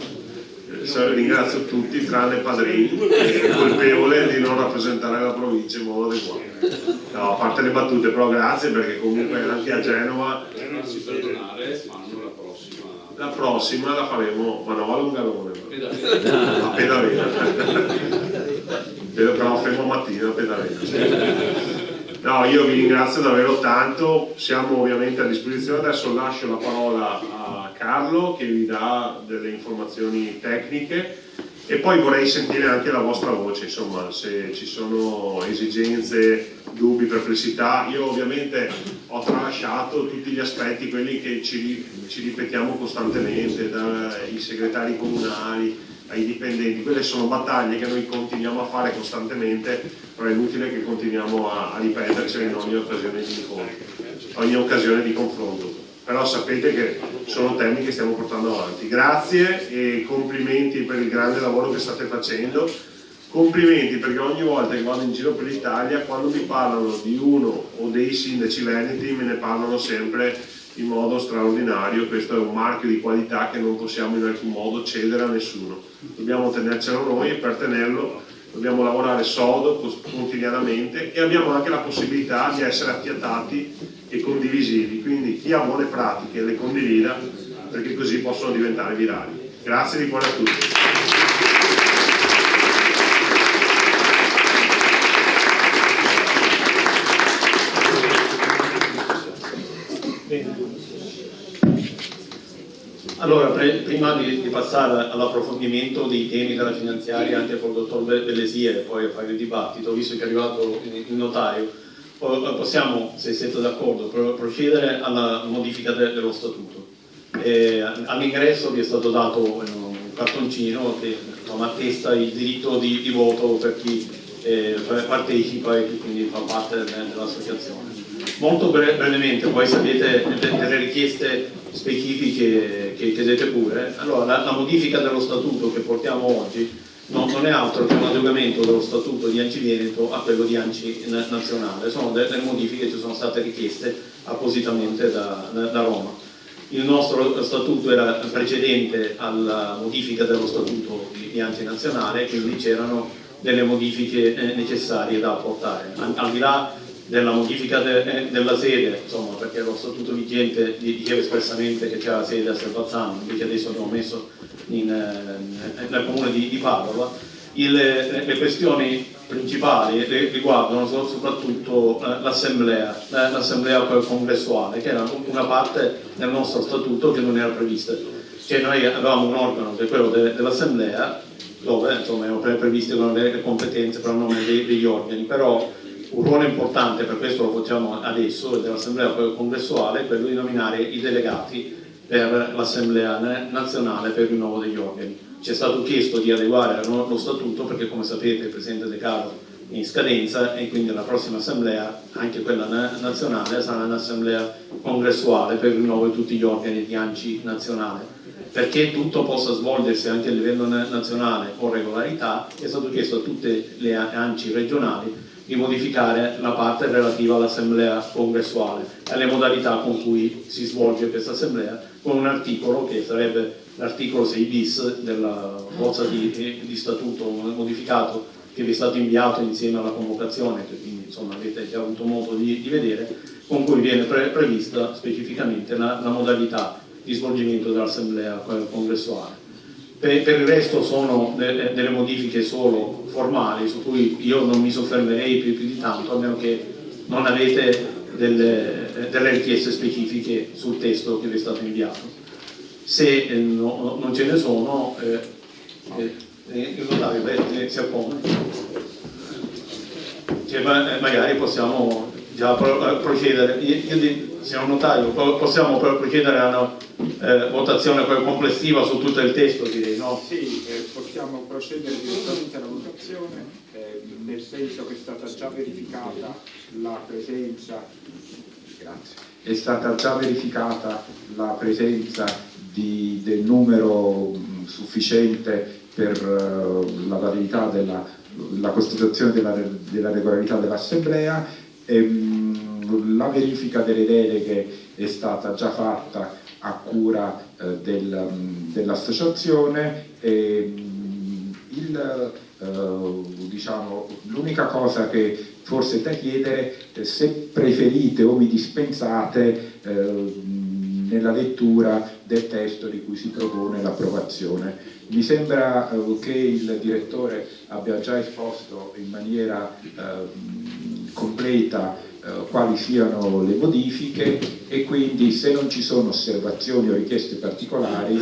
ringrazio tutti tranne Padrini, che è colpevole di non rappresentare la provincia in modo adeguato. No, a parte le battute, però grazie, perché comunque anche a Genova la prossima la faremo, ma no a Lungarone, a Pedavera, però fermo mattina a Pedavera. No, io vi ringrazio davvero tanto, siamo ovviamente a disposizione. Adesso lascio la parola a Carlo che vi dà delle informazioni tecniche e poi vorrei sentire anche la vostra voce, insomma, se ci sono esigenze, dubbi, perplessità. Io ovviamente ho tralasciato tutti gli aspetti, quelli che ci ripetiamo costantemente, dai segretari comunali ai dipendenti. Quelle sono battaglie che noi continuiamo a fare costantemente, però è inutile che continuiamo a ripetercele in ogni occasione di incontro, ogni occasione di confronto. Però sapete che sono temi che stiamo portando avanti. Grazie e complimenti per il grande lavoro che state facendo. Complimenti perché ogni volta che vado in giro per l'Italia, quando mi parlano di uno o dei sindaci veneti, me ne parlano sempre in modo straordinario. Questo è un marchio di qualità che non possiamo in alcun modo cedere a nessuno. Dobbiamo tenercelo noi e per tenerlo dobbiamo lavorare sodo, quotidianamente, e abbiamo anche la possibilità di essere affiatati e condivisivi. Quindi chi ha buone pratiche le condivida, perché così possono diventare virali. Grazie di cuore a tutti. Allora, prima di passare all'approfondimento dei temi della finanziaria anche col dottor Bellesia e poi a fare il dibattito, visto che è arrivato il notaio, possiamo, se siete d'accordo, procedere alla modifica dello statuto. All'ingresso vi è stato dato un cartoncino che attesta il diritto di voto per chi partecipa e chi quindi fa parte dell'associazione. Molto brevemente, poi se avete delle richieste specifiche che chiedete pure. Allora, la modifica dello statuto che portiamo oggi non è altro che un adeguamento dello statuto di ANCI Veneto a quello di ANCI Nazionale. Sono delle modifiche che ci sono state richieste appositamente da Roma. Il nostro statuto era precedente alla modifica dello statuto di ANCI Nazionale, quindi c'erano delle modifiche necessarie da apportare. Al di là della modifica della sede, insomma, perché lo statuto vigente diceva espressamente che c'era la sede a Servazzano, invece adesso abbiamo messo nel comune di Padova. Le questioni principali riguardano soprattutto l'assemblea congressuale, che era una parte del nostro statuto che non era prevista. Cioè noi avevamo un organo che è quello dell'assemblea, dove insomma erano previste le competenze per il nome degli organi, però un ruolo importante, per questo lo facciamo adesso, dell'assemblea congressuale è quello di nominare i delegati per l'assemblea nazionale per il rinnovo degli organi. Ci è stato chiesto di adeguare lo statuto perché, come sapete, il Presidente De Carlo è in scadenza e quindi la prossima assemblea, anche quella nazionale, sarà un'assemblea congressuale per il rinnovo di tutti gli organi di ANCI nazionale. Perché tutto possa svolgersi anche a livello nazionale con regolarità, è stato chiesto a tutte le ANCI regionali di modificare la parte relativa all'assemblea congressuale e alle modalità con cui si svolge questa assemblea, con un articolo che sarebbe l'articolo 6 bis della bozza di statuto modificato che vi è stato inviato insieme alla convocazione, che quindi insomma avete già avuto modo di vedere, con cui viene prevista specificamente la modalità di svolgimento dell'assemblea congressuale. Per il resto sono delle modifiche solo formali su cui io non mi soffermerei più di tanto, a meno che non avete delle richieste specifiche sul testo che vi è stato inviato. Se non ce ne sono, il notario si oppone. Cioè, magari possiamo già procedere. Signor notario, possiamo procedere a una votazione poi complessiva su tutto il testo, direi, no? Sì, possiamo procedere direttamente alla votazione, nel senso che è stata già verificata la presenza. Grazie. È stata già verificata la presenza del numero sufficiente per la validità la costituzione della regolarità dell'Assemblea. La verifica delle deleghe è stata già fatta a cura dell'associazione. Diciamo, l'unica cosa che forse è da chiedere è se preferite o mi dispensate nella lettura del testo di cui si propone l'approvazione. Mi sembra che il direttore abbia già esposto in maniera completa quali siano le modifiche, e quindi se non ci sono osservazioni o richieste particolari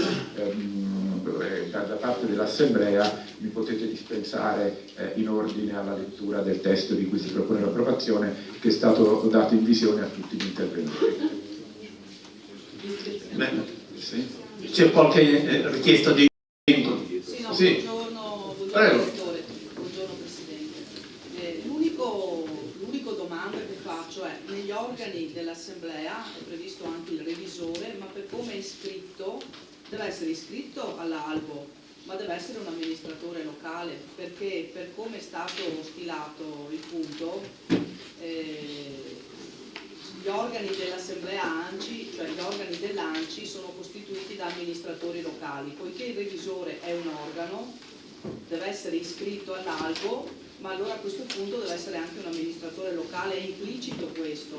da parte dell'Assemblea mi potete dispensare in ordine alla lettura del testo di cui si propone l'approvazione, che è stato dato in visione a tutti gli intervenuti. C'è qualche richiesta di intervento? Sì, no, Sì. buongiorno Prego. direttore, buongiorno Presidente. L'unico domanda che faccio è: negli organi dell'Assemblea è previsto anche il revisore, ma per come è iscritto deve essere iscritto all'albo, ma deve essere un amministratore locale, perché per come è stato stilato il punto, gli organi dell'Assemblea ANCI, cioè gli organi dell'ANCI, sono costituiti da amministratori locali. Poiché il revisore è un organo, deve essere iscritto all'albo, ma allora a questo punto deve essere anche un amministratore locale. È implicito questo,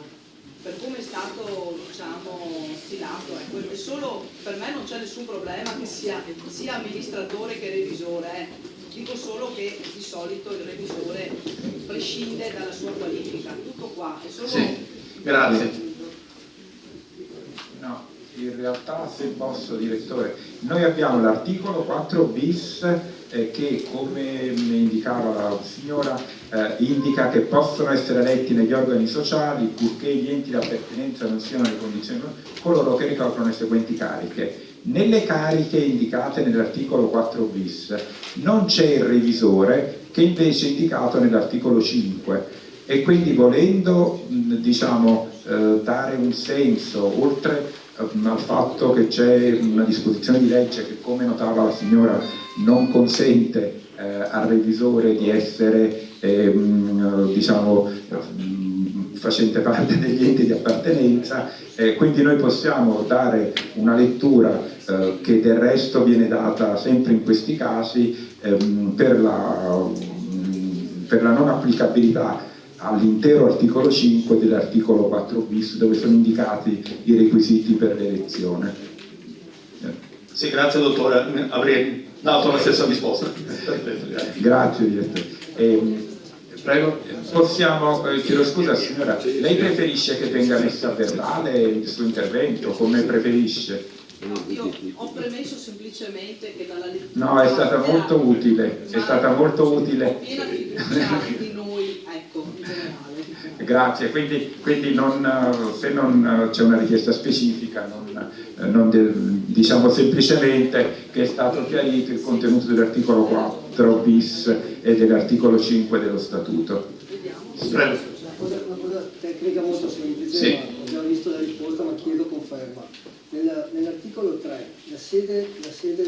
per come è stato, diciamo, stilato. Ecco, solo, per me non c'è nessun problema che sia amministratore che revisore, dico solo che di solito il revisore prescinde dalla sua qualifica. Tutto qua, è solo... Sì. Grazie. No, in realtà, se posso, direttore, noi abbiamo l'articolo 4 bis che, come indicava la signora, indica che possono essere eletti negli organi sociali purché gli enti di appartenenza non siano le condizioni coloro che ricoprono le seguenti cariche. Nelle cariche indicate nell'articolo 4 bis non c'è il revisore, che invece è indicato nell'articolo 5. E quindi, volendo diciamo, dare un senso, oltre al fatto che c'è una disposizione di legge che, come notava la signora, non consente al revisore di essere diciamo, facente parte degli enti di appartenenza, quindi noi possiamo dare una lettura che del resto viene data sempre in questi casi per la non applicabilità all'intero articolo 5 dell'articolo 4 bis, dove sono indicati i requisiti per l'elezione. Sì, grazie dottore, avrei dato la stessa risposta. Perfetto, grazie. Grazie direttore. Prego. Possiamo, chiedo scusa signora, lei preferisce che venga messo a verbale il suo intervento, come preferisce? No, io ho premesso semplicemente che dalla lettura... No, è stata molto utile, è stata molto utile. Ho piena fiducia di noi, ecco, in generale. Grazie, quindi se non c'è una richiesta specifica, diciamo semplicemente che è stato chiarito il contenuto dell'articolo 4 bis e dell'articolo 5 dello Statuto. Vediamo. Una cosa tecnica molto semplice, Sì. ho già visto la risposta ma chiedo conferma. Nell'articolo 3 la sede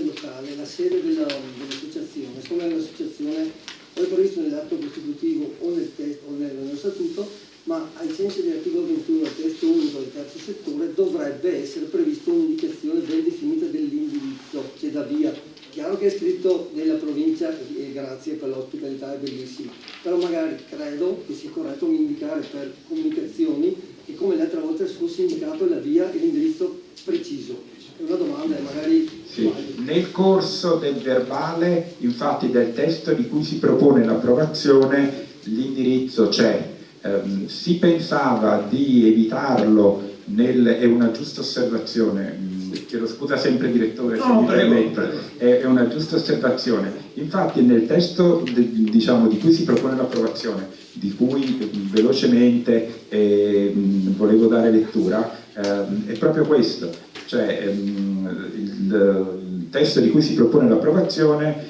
locale, la sede dell'associazione, siccome è un'associazione o è previsto nell'atto costitutivo o nel testo o nello statuto, ma ai sensi dell'articolo 21 del testo unico del terzo settore dovrebbe essere prevista un'indicazione ben definita dell'indirizzo che dà via. Chiaro che è scritto nella provincia e grazie per l'ospitalità, è bellissimo, però magari credo che sia corretto indicare per comunicazioni che come l'altra volta fosse indicato la via e l'indirizzo preciso. È una domanda, magari... Sì. Nel corso del verbale, infatti, del testo di cui si propone l'approvazione, l'indirizzo c'è. Si pensava di evitarlo è una giusta osservazione, chiedo scusa sempre direttore se mi permette, è una giusta osservazione. Infatti nel testo diciamo, di cui si propone l'approvazione, di cui velocemente volevo dare lettura, è proprio questo, cioè il testo di cui si propone l'approvazione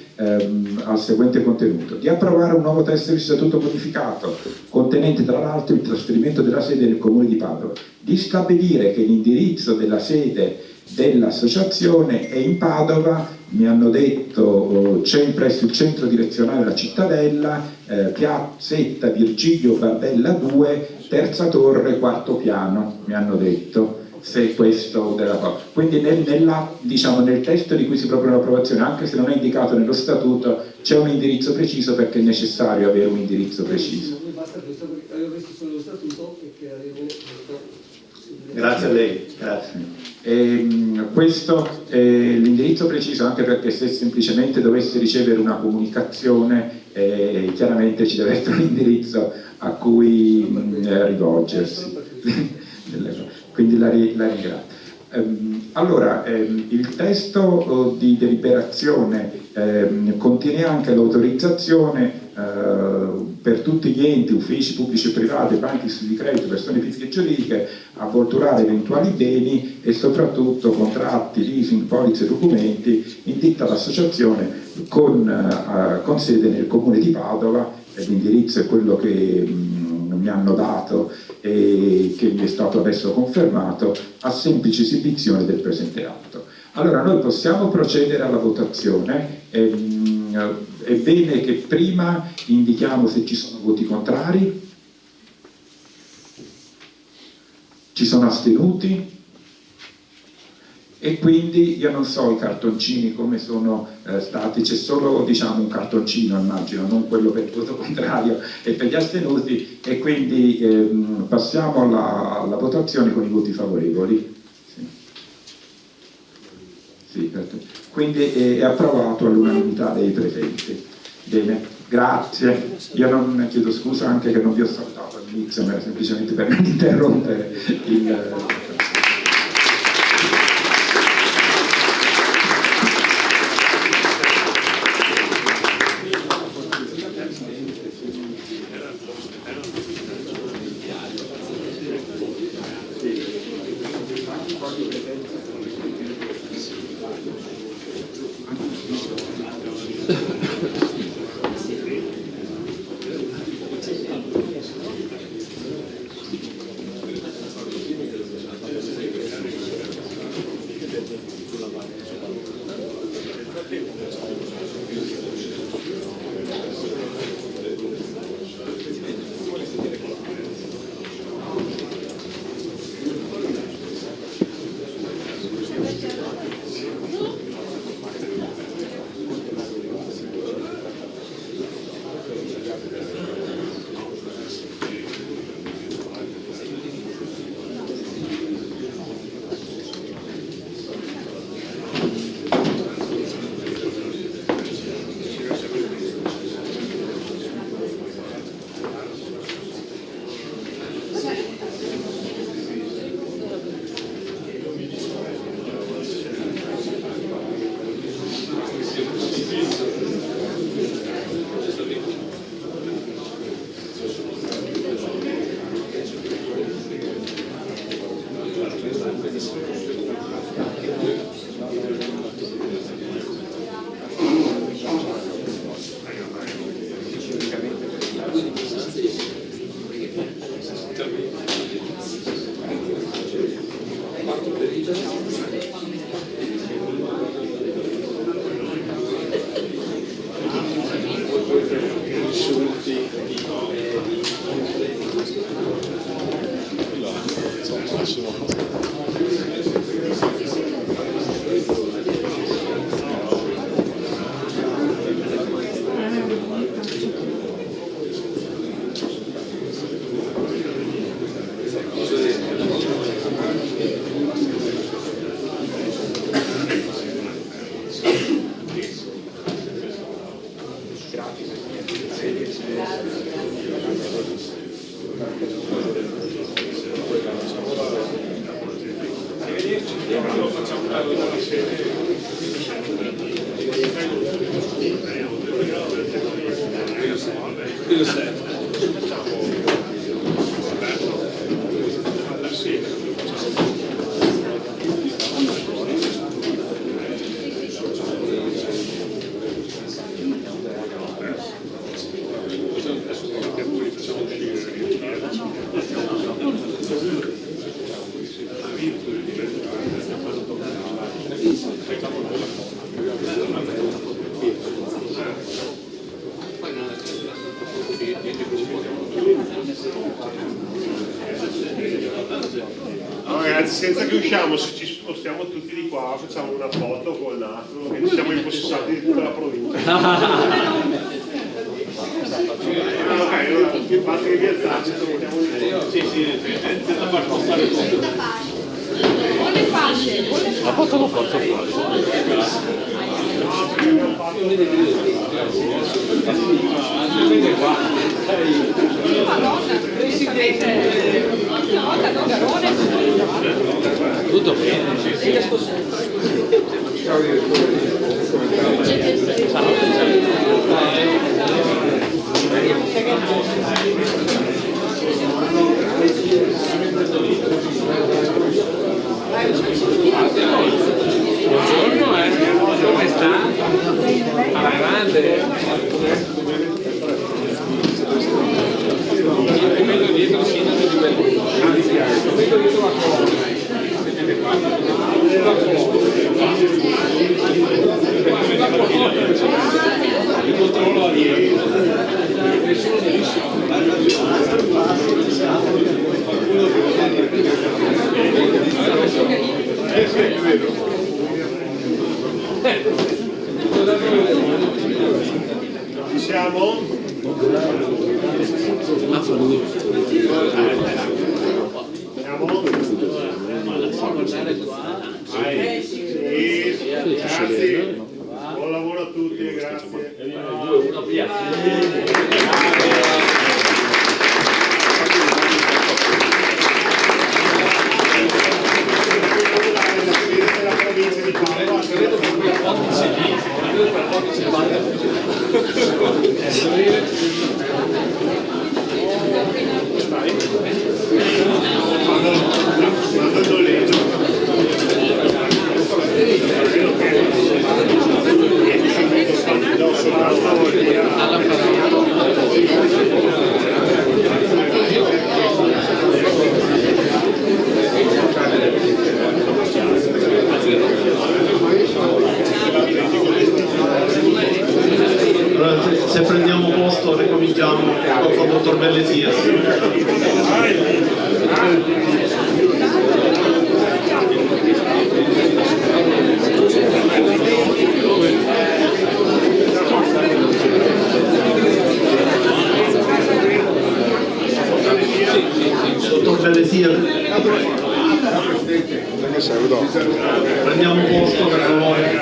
al seguente contenuto: di approvare un nuovo testo di statuto modificato contenente tra l'altro il trasferimento della sede del Comune di Padova, di stabilire che l'indirizzo della sede dell'associazione è in Padova, mi hanno detto presso il centro direzionale della Cittadella, piazzetta Virgilio Bardella 2, terza torre, quarto piano, mi hanno detto. Se questo della cosa. Quindi nel testo di cui si propone l'approvazione, anche se non è indicato nello statuto, c'è un indirizzo preciso, perché è necessario avere un indirizzo preciso. Non mi basta questo, perché avevo visto solo lo statuto e che avevo... Grazie a lei, grazie. Questo è l'indirizzo preciso, anche perché se semplicemente dovesse ricevere una comunicazione, chiaramente ci deve essere un indirizzo a cui rivolgersi. Quindi la ringrazio. Allora, il testo di deliberazione contiene anche l'autorizzazione per tutti gli enti, uffici pubblici e privati, banche, istituti di credito, persone fisiche e giuridiche a volturare eventuali beni e soprattutto contratti, leasing, polizze e documenti in ditta l'associazione con sede nel Comune di Padova. L'indirizzo è quello che mi hanno dato e che mi è stato adesso confermato, a semplice esibizione del presente atto. Allora noi possiamo procedere alla votazione. È bene che prima indichiamo se ci sono voti contrari, ci sono astenuti, e quindi io non so i cartoncini come sono stati, c'è solo diciamo un cartoncino, immagino, non quello per il voto contrario e per gli astenuti, e quindi passiamo alla votazione con i voti favorevoli. Sì, quindi è approvato all'unanimità dei presenti. Bene, grazie. Io non chiedo scusa anche che non vi ho salutato all'inizio, ma era semplicemente per non interrompere il... No, ragazzi, senza che usciamo, se ci spostiamo tutti di qua, facciamo una foto con l'altro, che ci siamo impossessati di tutta la provincia. Ok, allora, basta che vi alzate, ci mettiamo lì. Senza far spostare tutto. La foto l'ho fatta tutto bene. Buongiorno, come sta? Alla grande. Vedo dietro il sindaco di Belluno. Vedo dietro la colonna. Vedete qua? Il controllo a dietro. Ci siamo? Grazie. Buon lavoro a tutti, grazie. Della provincia di Allora, se prendiamo posto ricominciamo con il dottor Bellesia. Dottor Bellesia, prendiamo posto per favore.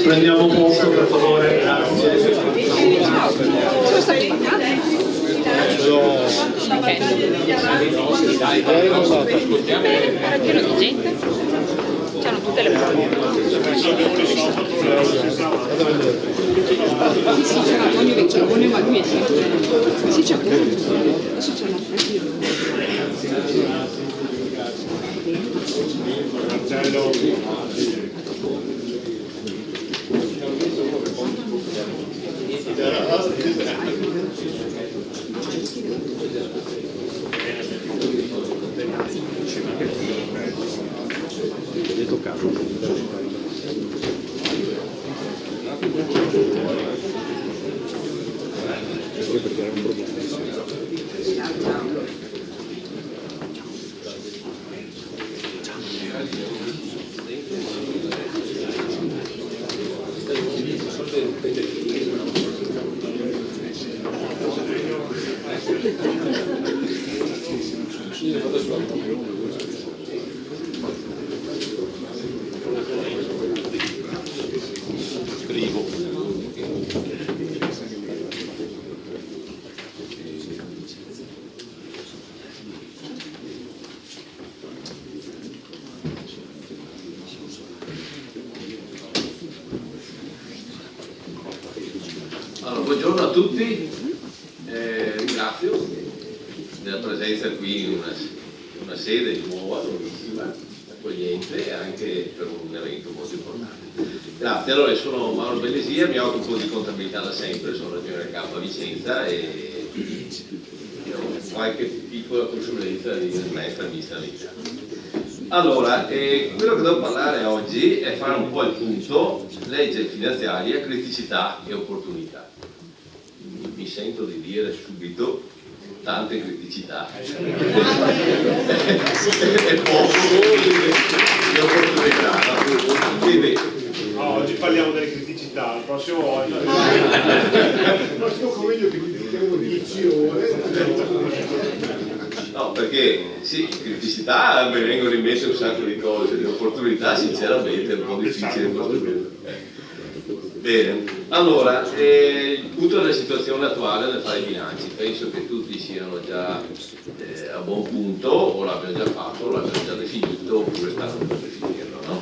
Prendiamo posto per favore, grazie. Era pieno di gente, c'erano tutte le persone. Sì, c'era Antonio Vecchione, ma lui è sempre. Sì, c'è quello. Adesso c'è la Allora, buongiorno a tutti, ringrazio della presenza qui in una sede nuova, nuovissima, accogliente, anche per un evento molto importante. Grazie, allora sono Mauro Bellesia, mi occupo di contabilità da sempre, sono ragioniere capo a Vicenza e ho qualche piccola consulenza di maestra amministrativa. Allora, quello che devo parlare oggi è fare un po' il punto, legge finanziaria, criticità e opportunità. Mi sento di dire subito tante criticità e poco di opportunità. Quindi, oggi parliamo delle criticità, il prossimo volta. Il prossimo convegno che criticheremo 10 ore. no, perché sì, criticità mi vengono in mente un sacco di cose, le opportunità sinceramente è un po' difficile costruire. Bene, allora, il punto della situazione attuale nel fare i bilanci, penso che tutti siano già a buon punto, o l'abbiano già fatto, o l'abbiano già definito, oppure stanno per definirlo, no?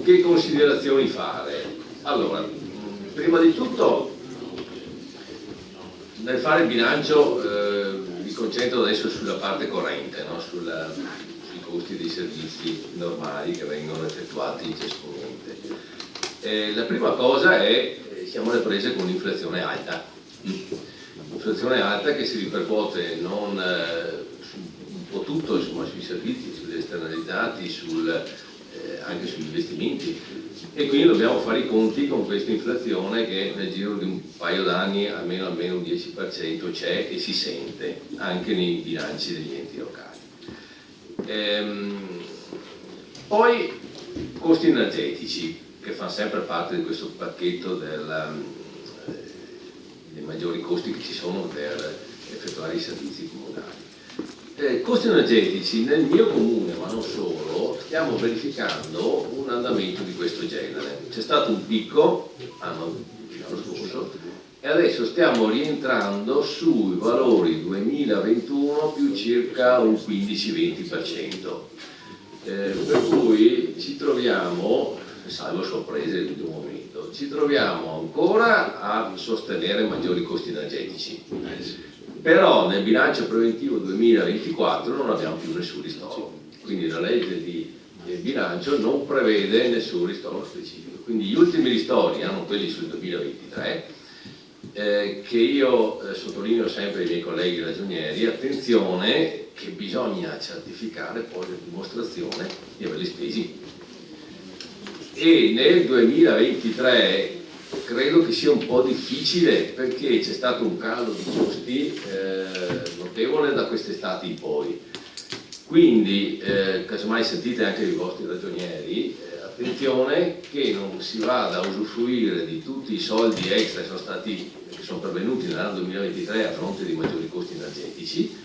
Che considerazioni fare? Allora, prima di tutto, nel fare il bilancio mi concentro adesso sulla parte corrente, no? Sui costi dei servizi normali che vengono effettuati in ciascun ente. La prima cosa è, siamo alle prese con un'inflazione alta. Un'inflazione alta che si ripercuote non su un po' tutto, insomma, sui servizi, sugli esternalizzati, anche sugli investimenti, e quindi dobbiamo fare i conti con questa inflazione che nel giro di un paio d'anni almeno un 10% c'è e si sente anche nei bilanci degli enti locali. Poi costi energetici che fanno sempre parte di questo pacchetto dei maggiori costi che ci sono per effettuare i servizi comunali. Costi energetici nel mio comune, ma non solo, stiamo verificando un andamento di questo genere. C'è stato un picco l'anno scorso e adesso stiamo rientrando sui valori 2021 più circa un 15-20%. Per cui ci troviamo, salvo sorprese di un momento, ci troviamo ancora a sostenere maggiori costi energetici. Però nel bilancio preventivo 2024 non abbiamo più nessun ristoro, quindi la legge di bilancio non prevede nessun ristoro specifico. Quindi gli ultimi ristori erano quelli sul 2023, che io sottolineo sempre ai miei colleghi ragionieri, attenzione che bisogna certificare poi la dimostrazione di averli spesi. E nel 2023 credo che sia un po' difficile perché c'è stato un calo di costi notevole da quest'estate in poi. Quindi, casomai sentite anche i vostri ragionieri, attenzione che non si vada a usufruire di tutti i soldi extra che sono pervenuti nell'anno 2023 a fronte di maggiori costi energetici,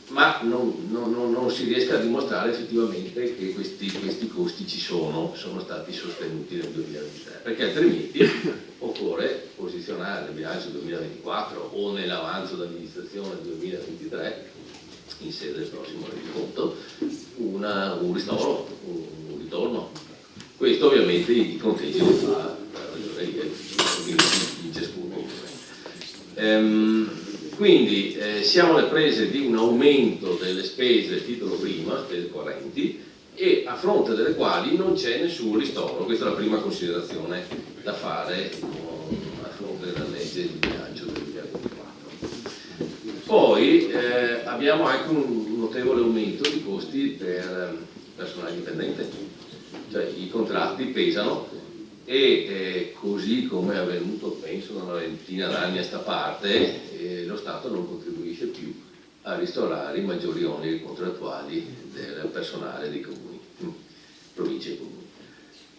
ma non si riesca a dimostrare effettivamente che questi costi sono stati sostenuti nel 2023, perché altrimenti occorre posizionare nel bilancio 2024 o nell'avanzo d'amministrazione 2023 in sede del prossimo rendiconto un ristoro, un ritorno. Questo ovviamente i conteggi li fa la ragioneria in ciascuno. Quindi siamo alle prese di un aumento delle spese titolo prima, spese correnti, e a fronte delle quali non c'è nessun ristoro. Questa è la prima considerazione da fare a fronte della legge di bilancio 2024. Poi abbiamo anche un notevole aumento di costi per personale dipendente, cioè i contratti pesano e così come è avvenuto penso da una ventina d'anni a sta parte lo Stato non contribuisce più a ristorare i maggiori oneri contrattuali del personale dei comuni, province e comuni.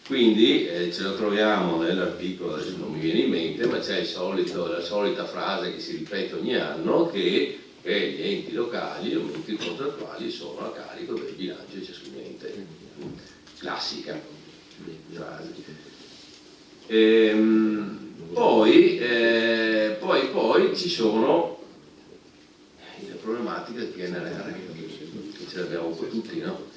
Quindi ce lo troviamo nell'articolo, adesso non mi viene in mente, ma c'è la solita frase che si ripete ogni anno che gli enti locali, gli aumenti contrattuali sono a carico del bilancio di ciascun ente. Classica frase. Poi ci sono le problematiche del PNRR, che ce le abbiamo un po' tutti, no?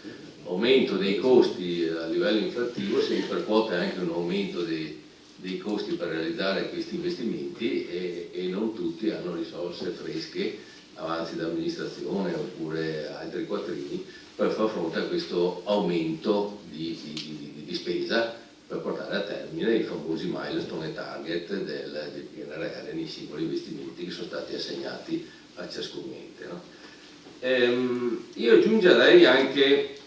Aumento dei costi a livello inflattivo, si ripercuote anche un aumento dei dei costi per realizzare questi investimenti e non tutti hanno risorse fresche, avanzi d'amministrazione oppure altri quattrini per far fronte a questo aumento di spesa per portare a termine i famosi milestone e target del PNRR nei singoli investimenti che sono stati assegnati a ciascun ente, no? Io aggiungerei anche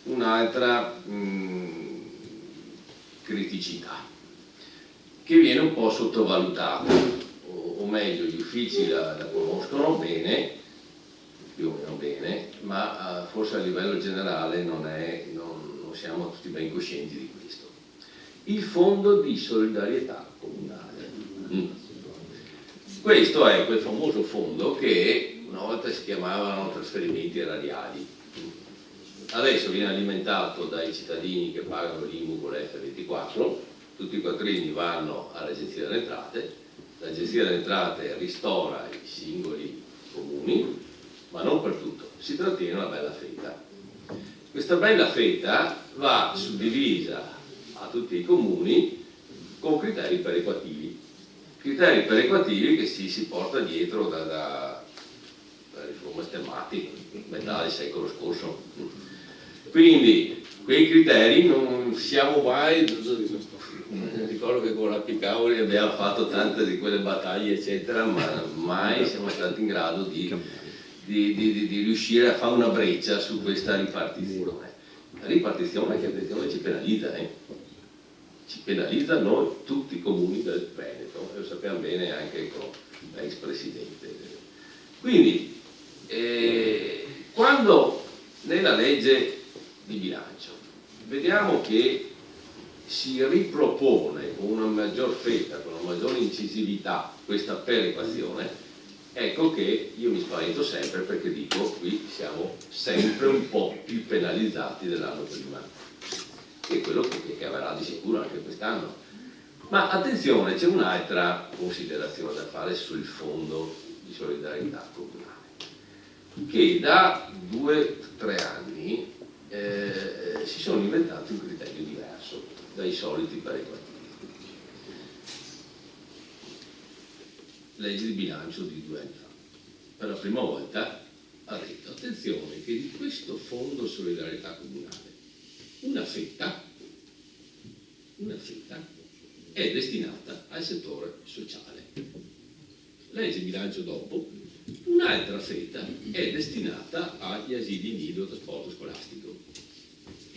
un'altra criticità che viene un po' sottovalutata, o meglio gli uffici la conoscono bene, più o meno bene, ma forse a livello generale non siamo tutti ben coscienti di questo. Il fondo di solidarietà comunale. Questo è quel famoso fondo che una volta si chiamavano trasferimenti erariali. Adesso viene alimentato dai cittadini che pagano l'IMU con l'F24, tutti i quattrini vanno all'Agenzia delle Entrate, l'Agenzia delle Entrate ristora i singoli comuni, ma non per tutto, si trattiene una bella fetta. Questa bella fetta va suddivisa a tutti i comuni con criteri perequativi che si porta dietro da riforma Stemmati, metà del secolo scorso. Quindi quei criteri non siamo mai, ricordo che con l'Appicavoli abbiamo fatto tante di quelle battaglie eccetera, ma mai siamo stati in grado di riuscire a fare una breccia su questa ripartizione. La ripartizione che attenzione ci penalizza, ci penalizza noi tutti i comuni del Veneto, e lo sappiamo bene anche con l'ex presidente. Quindi quando nella legge di bilancio vediamo che si ripropone con una maggior fetta, con una maggiore incisività questa perequazione, ecco che io mi spavento sempre, perché dico qui siamo sempre un po' più penalizzati dell'anno prima, che è quello che avverrà di sicuro anche quest'anno. Ma attenzione, c'è un'altra considerazione da fare sul fondo di solidarietà comunale, che da 2-3 anni si sono inventati un criterio diverso dai soliti perequativi. Legge di bilancio di 2 anni fa, per la prima volta ha detto attenzione che di questo fondo solidarietà comunale una fetta è destinata al settore sociale. Legge di bilancio dopo, un'altra fetta è destinata agli asili nido e trasporto scolastico.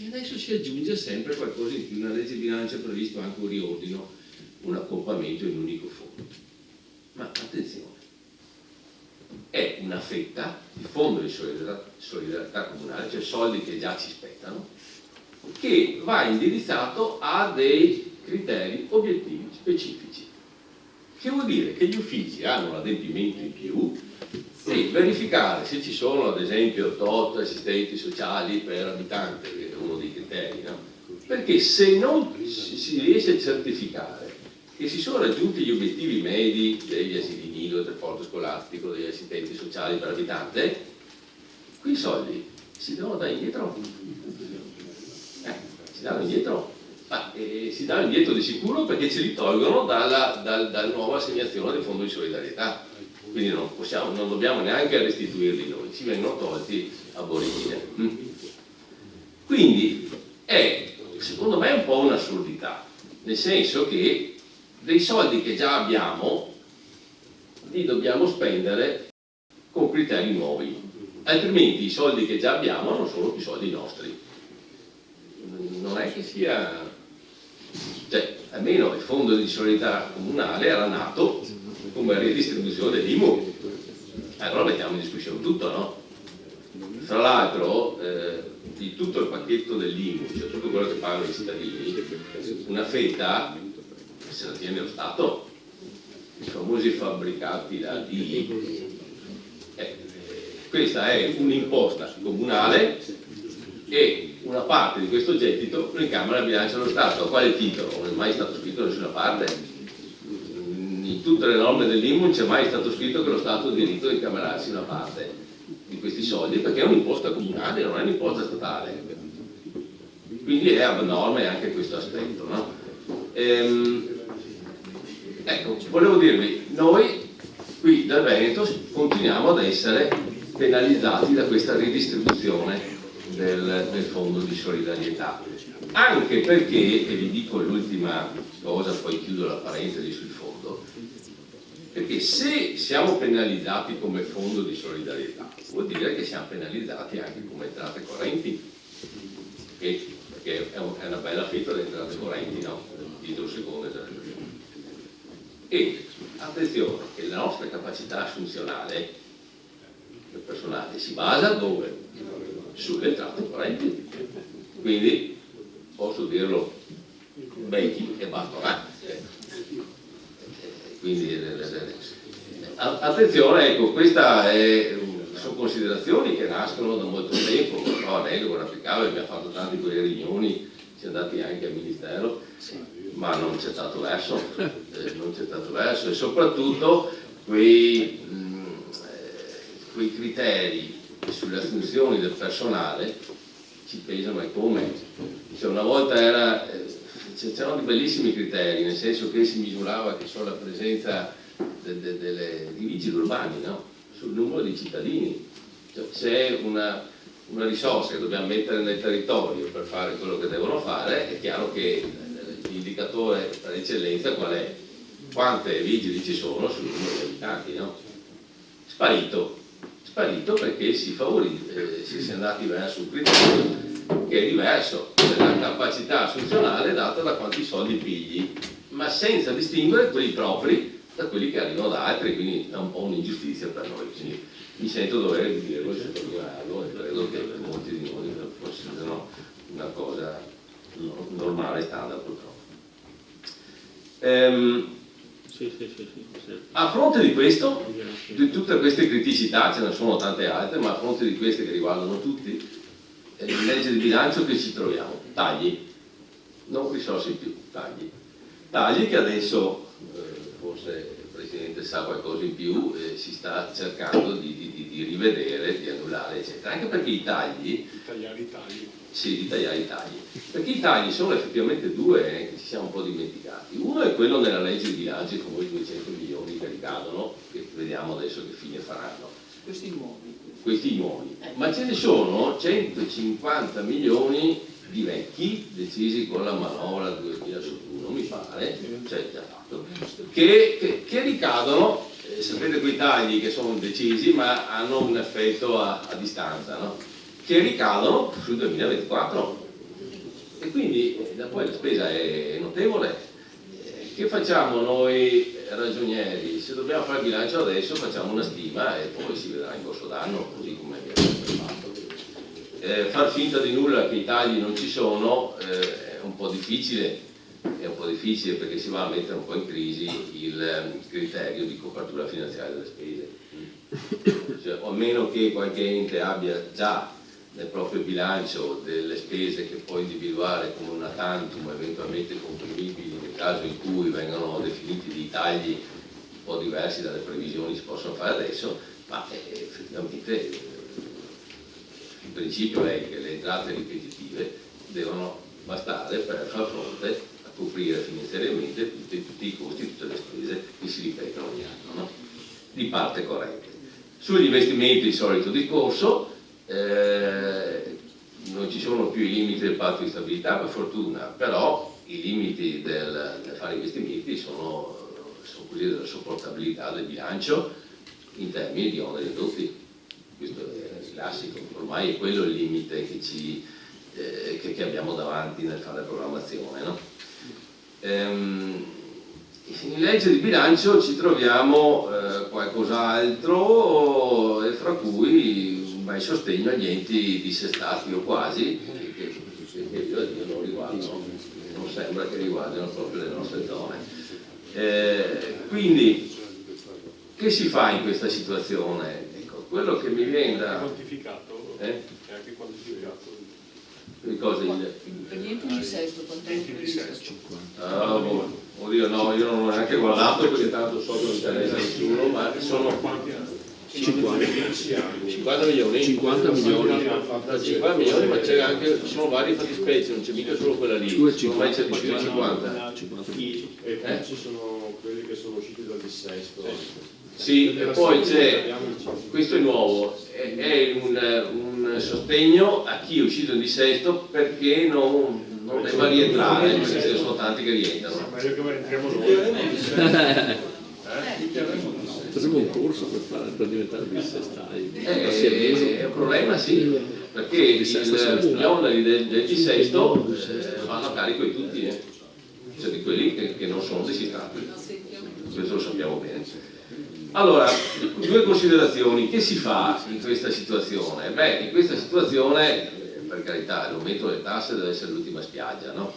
E adesso si aggiunge sempre qualcosa in più. Una legge di bilancio ha previsto anche un riordino, un accorpamento in un unico fondo. Ma attenzione, è una fetta, il fondo di solidarietà comunale, cioè soldi che già ci spettano, che va indirizzato a dei criteri obiettivi specifici. Che vuol dire che gli uffici hanno un adempimento in più di verificare se ci sono ad esempio 8 assistenti sociali per abitante, che è uno dei criteri, no? Perché se non si riesce a certificare che si sono raggiunti gli obiettivi medi degli asili nido, del trasporto scolastico, degli assistenti sociali per abitante, quei soldi si devono dare indietro. Si danno indietro, ma si danno indietro di sicuro, perché ce li tolgono dalla nuova assegnazione del fondo di solidarietà. Quindi non dobbiamo neanche restituirli noi, ci vengono tolti ab origine. Quindi è, secondo me, un po' un'assurdità, nel senso che dei soldi che già abbiamo li dobbiamo spendere con criteri nuovi, altrimenti i soldi che già abbiamo non sono più soldi nostri. Non è che sia, cioè, almeno il fondo di solidarietà comunale era nato come redistribuzione dell'IMU, allora mettiamo in discussione tutto, no? Tra l'altro di tutto il pacchetto dell'IMU, cioè tutto quello che pagano i cittadini, una fetta se la tiene lo Stato, i famosi fabbricati da DI. Questa è un'imposta comunale e una parte di questo gettito ricama la bilancia dello Stato. A quale titolo? Non è mai stato scritto da nessuna parte. In tutte le norme dell'IMU non c'è mai stato scritto che lo Stato ha diritto di incamerarsi una parte di questi soldi, perché è un'imposta comunale, non è un'imposta statale. Quindi è abnorme anche questo aspetto, no? Ecco, volevo dirvi, noi qui dal Veneto continuiamo ad essere penalizzati da questa ridistribuzione del fondo di solidarietà, anche perché, e vi dico l'ultima cosa, poi chiudo la parentesi sul fondo, perché se siamo penalizzati come fondo di solidarietà vuol dire che siamo penalizzati anche come entrate correnti, perché è una bella fetta di entrate correnti, no? Titolo secondo e terzo. E attenzione che la nostra capacità assunzionale del personale si basa dove? Sulle entrate correnti, quindi posso dirlo vecchi e basta. Quindi attenzione, ecco, sono considerazioni che nascono da molto tempo, però Aurelio Guarapicava mi ha fatto tanti quelle riunioni, si è andati anche al Ministero, ma non c'è stato verso, e soprattutto quei criteri sulle assunzioni del personale ci pesano e come. Cioè, una volta c'erano dei bellissimi criteri, nel senso che si misurava che la presenza di vigili urbani, no? Sul numero di cittadini. Cioè, c'è una risorsa che dobbiamo mettere nel territorio per fare quello che devono fare, è chiaro che l'indicatore per eccellenza qual è? Quante vigili ci sono sul numero di abitanti, no? Sparito perché si è andati verso un criterio che è diverso della capacità assunzionale data da quanti soldi pigli, ma senza distinguere quelli propri da quelli che arrivano da altri, quindi è un po' un'ingiustizia per noi. Quindi mi sento dovere dirlo e sottolinearlo, e credo che molti di noi lo considerano una cosa normale, standard purtroppo. A fronte di questo, di tutte queste criticità, ce ne sono tante altre, ma a fronte di queste che riguardano tutti, in legge di bilancio che ci troviamo? Tagli, non risorse in più, tagli che adesso forse il Presidente sa qualcosa in più, si sta cercando di rivedere, di annullare, eccetera, anche perché i tagli, di tagliare i tagli, perché i tagli sono effettivamente due, che ci siamo un po' dimenticati. Uno è quello nella legge di bilancio con i 200 milioni che ricadono, che vediamo adesso che fine faranno. Questi nuovi, ma ce ne sono 150 milioni di vecchi decisi con la manovra 2021, mi pare, cioè già fatto, che ricadono, sapete quei tagli che sono decisi ma hanno un effetto a distanza, no? Che ricadono sul 2024 e quindi poi la spesa è notevole. Che facciamo noi ragionieri? Se dobbiamo fare il bilancio adesso facciamo una stima e poi si vedrà in corso d'anno, così come abbiamo sempre fatto. Far finta di nulla che i tagli non ci sono è un po' difficile perché si va a mettere un po' in crisi il criterio di copertura finanziaria delle spese. Cioè, o a meno che qualche ente abbia già nel proprio bilancio delle spese che può individuare come una tantum eventualmente comprimibili nel caso in cui vengano definiti dei tagli un po' diversi dalle previsioni che si possono fare adesso, ma effettivamente il principio è che le entrate ripetitive devono bastare per far fronte a coprire finanziariamente tutti i costi, tutte le spese che si ripetono ogni anno, no? Di parte corrente. Sugli investimenti il solito discorso. Non ci sono più i limiti del patto di stabilità, per fortuna, però i limiti del fare investimenti sono così della sopportabilità del bilancio in termini di oneri ridotti. Questo è il classico, ormai è quello il limite che abbiamo davanti nel fare la programmazione, no? In legge di bilancio ci troviamo qualcos'altro, e fra cui un bel sostegno agli enti dissestati o quasi, che non riguardano, non sembra che riguardino proprio le nostre zone. Quindi, che si fa in questa situazione? Ecco, quello che mi viene da... Quantificato? È anche quantificato? Per gli enti di sesto, oddio no, io non ho neanche guardato perché tanto so che non interessa a nessuno, ma sono 50 milioni? 50 milioni. Da 50 milioni, ma c'è anche, ci sono varie fattispecie, non c'è mica solo quella lì, ormai c'è più di 50. E poi ci sono quelli che sono usciti dal dissesto. Sì, e poi c'è, questo è nuovo, è un sostegno a chi è uscito in dissesto perché non deve rientrare, perché ce ne sono tanti che rientrano. Meglio che rientriamo noi. Facciamo un corso per diventare dissestari. È un problema, sì, perché gli oneri del dissesto vanno a carico di tutti, cioè di quelli che non sono dissestati. Questo lo sappiamo bene. Allora, due considerazioni. Che si fa in questa situazione? Beh, in questa situazione, per carità, l'aumento delle tasse deve essere l'ultima spiaggia, no?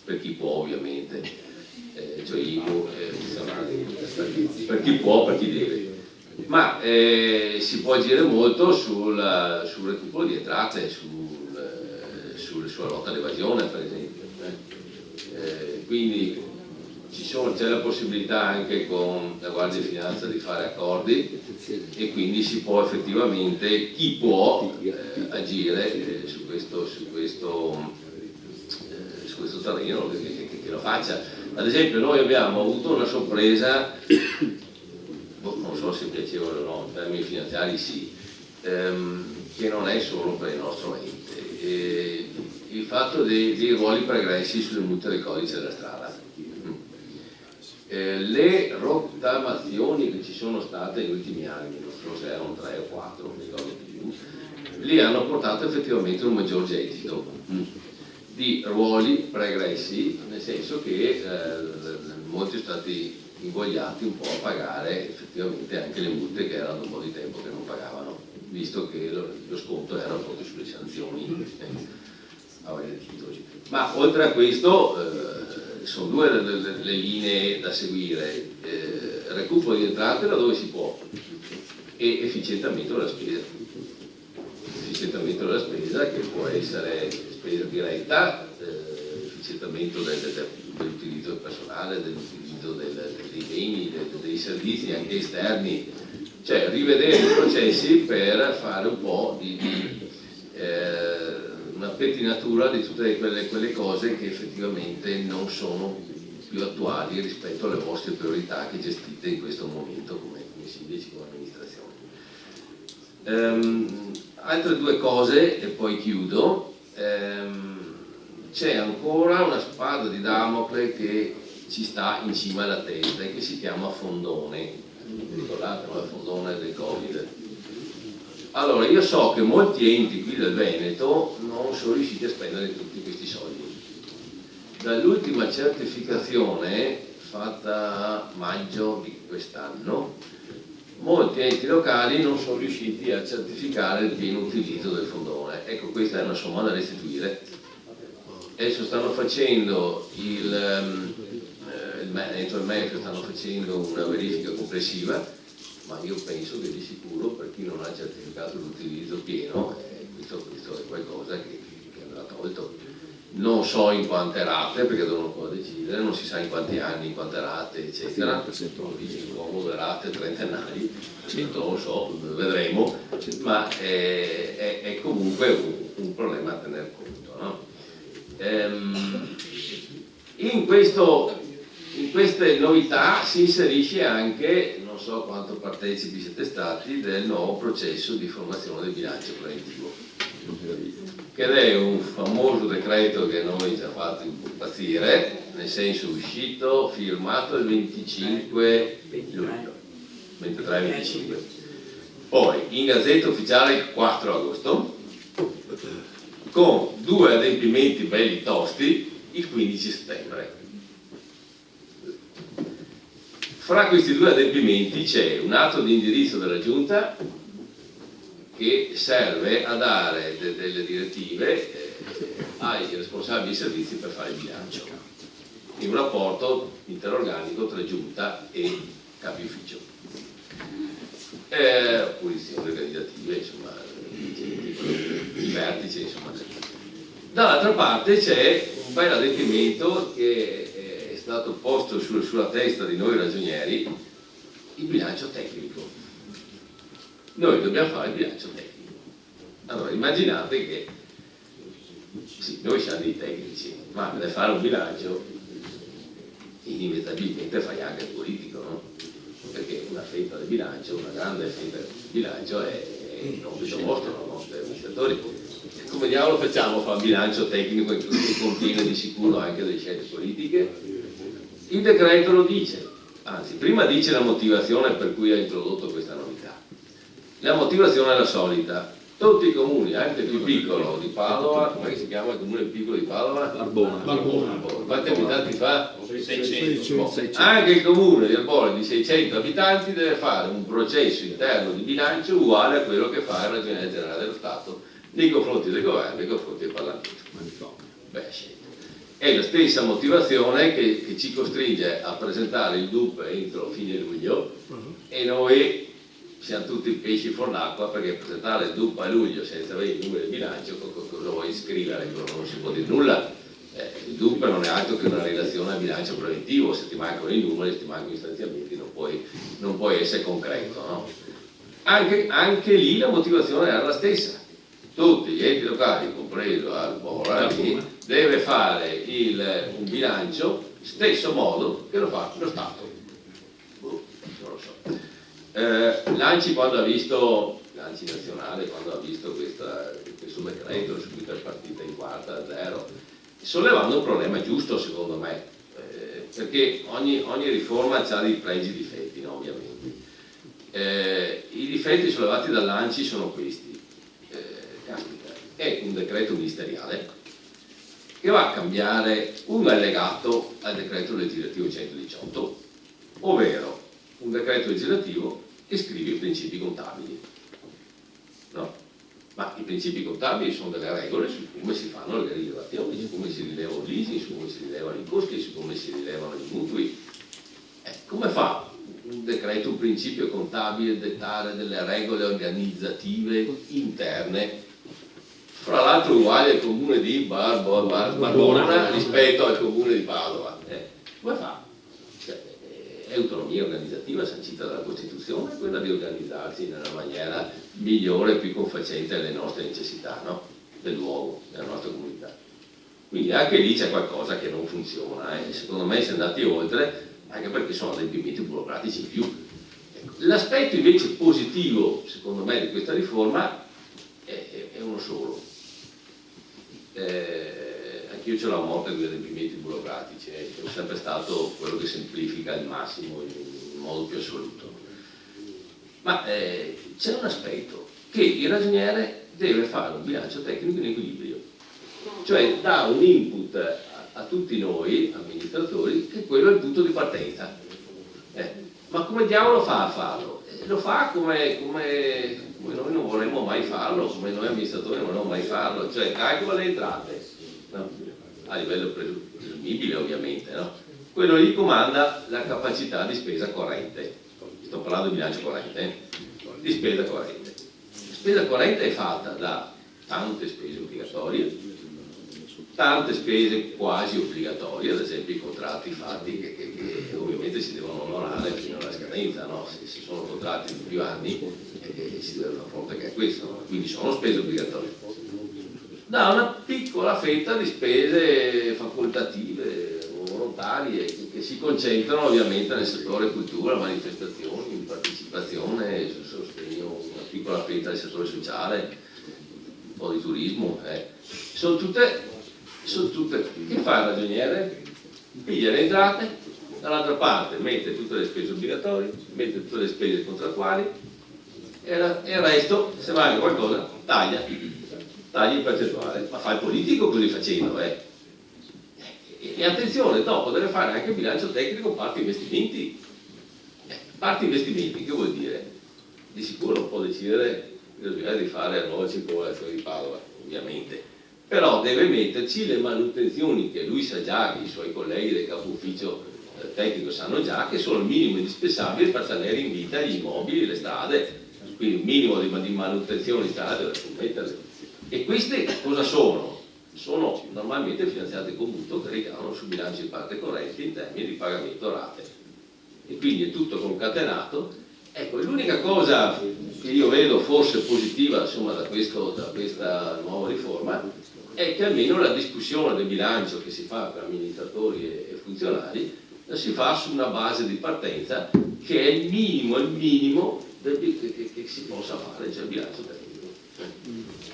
Per chi può, ovviamente, cioè IMU, per chi può, per chi deve. Ma si può agire molto sul recupero di entrate, sulla lotta all'evasione, per esempio. Quindi c'è la possibilità anche con la Guardia di Finanza di fare accordi e quindi si può effettivamente, chi può, agire su questo terreno che lo faccia. Ad esempio noi abbiamo avuto una sorpresa, non so se piacevole o no, in termini finanziari sì, che non è solo per il nostro ente, il fatto dei ruoli pregressi sulle multe del codice della strada. Le rottamazioni che ci sono state negli ultimi anni, non so se erano 3 o 4, non mi ricordo più, li hanno portato effettivamente a un maggior gettito di ruoli pregressi, nel senso che molti sono stati invogliati un po' a pagare effettivamente anche le multe che erano da un po' di tempo che non pagavano, visto che lo sconto era proprio sulle sanzioni a vario titoli. Ma oltre a questo sono due le linee da seguire, recupero di entrate laddove si può e efficientamento della spesa. Efficientamento della spesa che può essere spesa diretta, efficientamento dell'utilizzo del personale, dell'utilizzo dei beni, dei servizi anche esterni, cioè rivedere i processi per fare un po' di una pettinatura di tutte quelle cose che effettivamente non sono più attuali rispetto alle vostre priorità che gestite in questo momento come sindaci, come amministrazione. Altre due cose e poi chiudo. C'è ancora una spada di Damocle che ci sta in cima alla testa e che si chiama Fondone. Ricordate, no? Il Fondone del Covid. Allora, io so che molti enti qui del Veneto non sono riusciti a spendere tutti questi soldi. Dall'ultima certificazione fatta a maggio di quest'anno, molti enti locali non sono riusciti a certificare il pieno utilizzo del fondone. Ecco, questa è una somma da restituire. Adesso stanno facendo il MEF stanno facendo una verifica complessiva, ma io penso che di sicuro per chi non ha certificato l'utilizzo pieno questo è qualcosa che andrà tolto. Non so in quante rate, perché devono ancora decidere, non si sa in quanti anni, in quante rate, eccetera. Dice comodo rate trentennali, non lo so, vedremo, ma è comunque un problema a tener conto, no? In queste novità si inserisce anche, non so quanto partecipi siete stati, del nuovo processo di formazione del bilancio preventivo, che è un famoso decreto che a noi ci ha fatto impazzire, nel senso uscito, firmato il 25 luglio, 23-25, poi in Gazzetta Ufficiale il 4 agosto, con due adempimenti belli tosti il 15 settembre. Fra questi due adempimenti c'è un atto di indirizzo della Giunta che serve a dare delle direttive ai responsabili dei servizi per fare il bilancio, in un rapporto interorganico tra Giunta e capi ufficio. Posizioni organizzative, insomma, i vertici, insomma. Dall'altra parte c'è un bel adempimento che è stato posto sulla testa di noi ragionieri, il bilancio tecnico. noi dobbiamo fare il bilancio tecnico. Allora immaginate che sì, noi siamo dei tecnici, ma per fare un bilancio inevitabilmente fai anche il politico, no? Perché una fetta del bilancio, una grande fetta del bilancio è il compito vostro, no? Nostri amministratori. Come diavolo facciamo a fare un bilancio tecnico che contiene di sicuro anche delle scelte politiche? Il decreto lo dice, anzi prima dice la motivazione per cui ha introdotto questa novità. La motivazione è la solita: tutti i comuni, anche il più piccolo di Padova, come si chiama il comune più piccolo di Padova? Arbona. Quanti abitanti fa? 600. Anche il comune di Arbona di 600 abitanti deve fare un processo interno di bilancio uguale a quello che fa il Ragioniere Generale dello Stato nei confronti del governo e nei confronti del Parlamento. Beh, è la stessa motivazione che ci costringe a presentare il DUP entro fine luglio, e noi siamo tutti pesci fuor l'acqua, perché presentare il DUP a luglio senza avere i numeri di bilancio, cosa vuoi scrivere? Non si può dire nulla. Il DUP non è altro che una relazione al bilancio preventivo: se ti mancano i numeri, se ti mancano gli stanziamenti, non puoi essere concreto, no? Anche lì la motivazione era la stessa: tutti gli enti locali, compreso Arbora, deve fare un bilancio stesso modo che lo fa lo Stato. Non lo so. L'ANCI l'ANCI nazionale, quando ha visto questo decreto, subito è partita in quarta a zero, sollevando un problema giusto secondo me, perché ogni riforma ha dei pregi e difetti, no? Ovviamente. I difetti sollevati dall'ANCI sono questi. Caspita, è un decreto ministeriale che va a cambiare un allegato al decreto legislativo 118, ovvero un decreto legislativo che scrive i principi contabili, no? Ma i principi contabili sono delle regole su come si fanno le rilevazioni, su come si rileva il leasing, su come si rilevano i costi, su come si rilevano i mutui. Come fa un decreto, un principio contabile a dettare delle regole organizzative interne, fra l'altro uguali al comune di Barbona rispetto al comune di Padova? Come fa? È autonomia organizzativa sancita dalla Costituzione, quella di organizzarsi nella maniera migliore e più confacente alle nostre necessità, no? Del luogo, della nostra comunità. Quindi anche lì c'è qualcosa che non funziona, e secondo me si è andati oltre, anche perché sono adempimenti burocratici in più. L'aspetto invece positivo, secondo me, di questa riforma è uno solo. Anch'io ce l'ho a morte con gli adempimenti burocratici, sono sempre stato quello che semplifica al massimo in modo più assoluto. Ma c'è un aspetto, che il ragioniere deve fare un bilancio tecnico in equilibrio, cioè dà un input a tutti noi amministratori che quello è il punto di partenza. Ma come diavolo fa a farlo? Lo fa come noi non vorremmo mai farlo, come noi amministratori non vorremmo mai farlo, cioè calcola le entrate, no? A livello presumibile ovviamente, no? Quello lì comanda la capacità di spesa corrente, sto parlando di bilancio corrente, di spesa corrente. La spesa corrente è fatta da tante spese obbligatorie, tante spese quasi obbligatorie, ad esempio i contratti fatti che ovviamente si devono onorare fino alla scadenza, no? Se sono contratti di più anni si deve fare fronte che a questo, no? Quindi sono spese obbligatorie. Da una piccola fetta di spese facoltative o volontarie che si concentrano ovviamente nel settore cultura, manifestazioni, partecipazione, sostegno, una piccola fetta del settore sociale, un po' di turismo. Sono tutte. Che fa il ragioniere? Piglia le entrate, dall'altra parte mette tutte le spese obbligatorie, mette tutte le spese contrattuali e il resto, se vale qualcosa, taglia in percentuale. Ma fa il politico così facendo, E attenzione, dopo deve fare anche il bilancio tecnico parte investimenti. Parte investimenti, che vuol dire? Di sicuro non può decidere di fare la nuova circolazione di Padova, ovviamente. Però deve metterci le manutenzioni che lui sa già, che i suoi colleghi del capo ufficio tecnico sanno già, che sono il minimo indispensabile per tenere in vita gli immobili, le strade, quindi il minimo di manutenzione di strade deve metterle. E queste cosa sono? Sono normalmente finanziate con mutuo che ricadono su bilanci di parte corrente in termini di pagamento rate. E quindi è tutto concatenato Ecco, l'unica cosa che io vedo forse positiva insomma, da questa nuova riforma è che almeno la discussione del bilancio che si fa per amministratori e funzionari la si fa su una base di partenza che è il minimo che si possa fare, cioè il bilancio tecnico.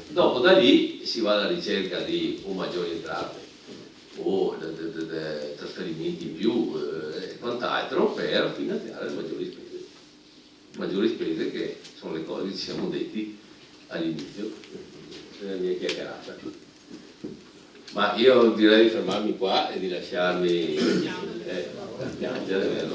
Dopo da lì si va alla ricerca di o maggiori entrate o trasferimenti in più e quant'altro per finanziare le maggiori spese che sono le cose che ci siamo detti all'inizio della mia chiacchierata. Ma io direi di fermarmi qua e di lasciarmi piangere.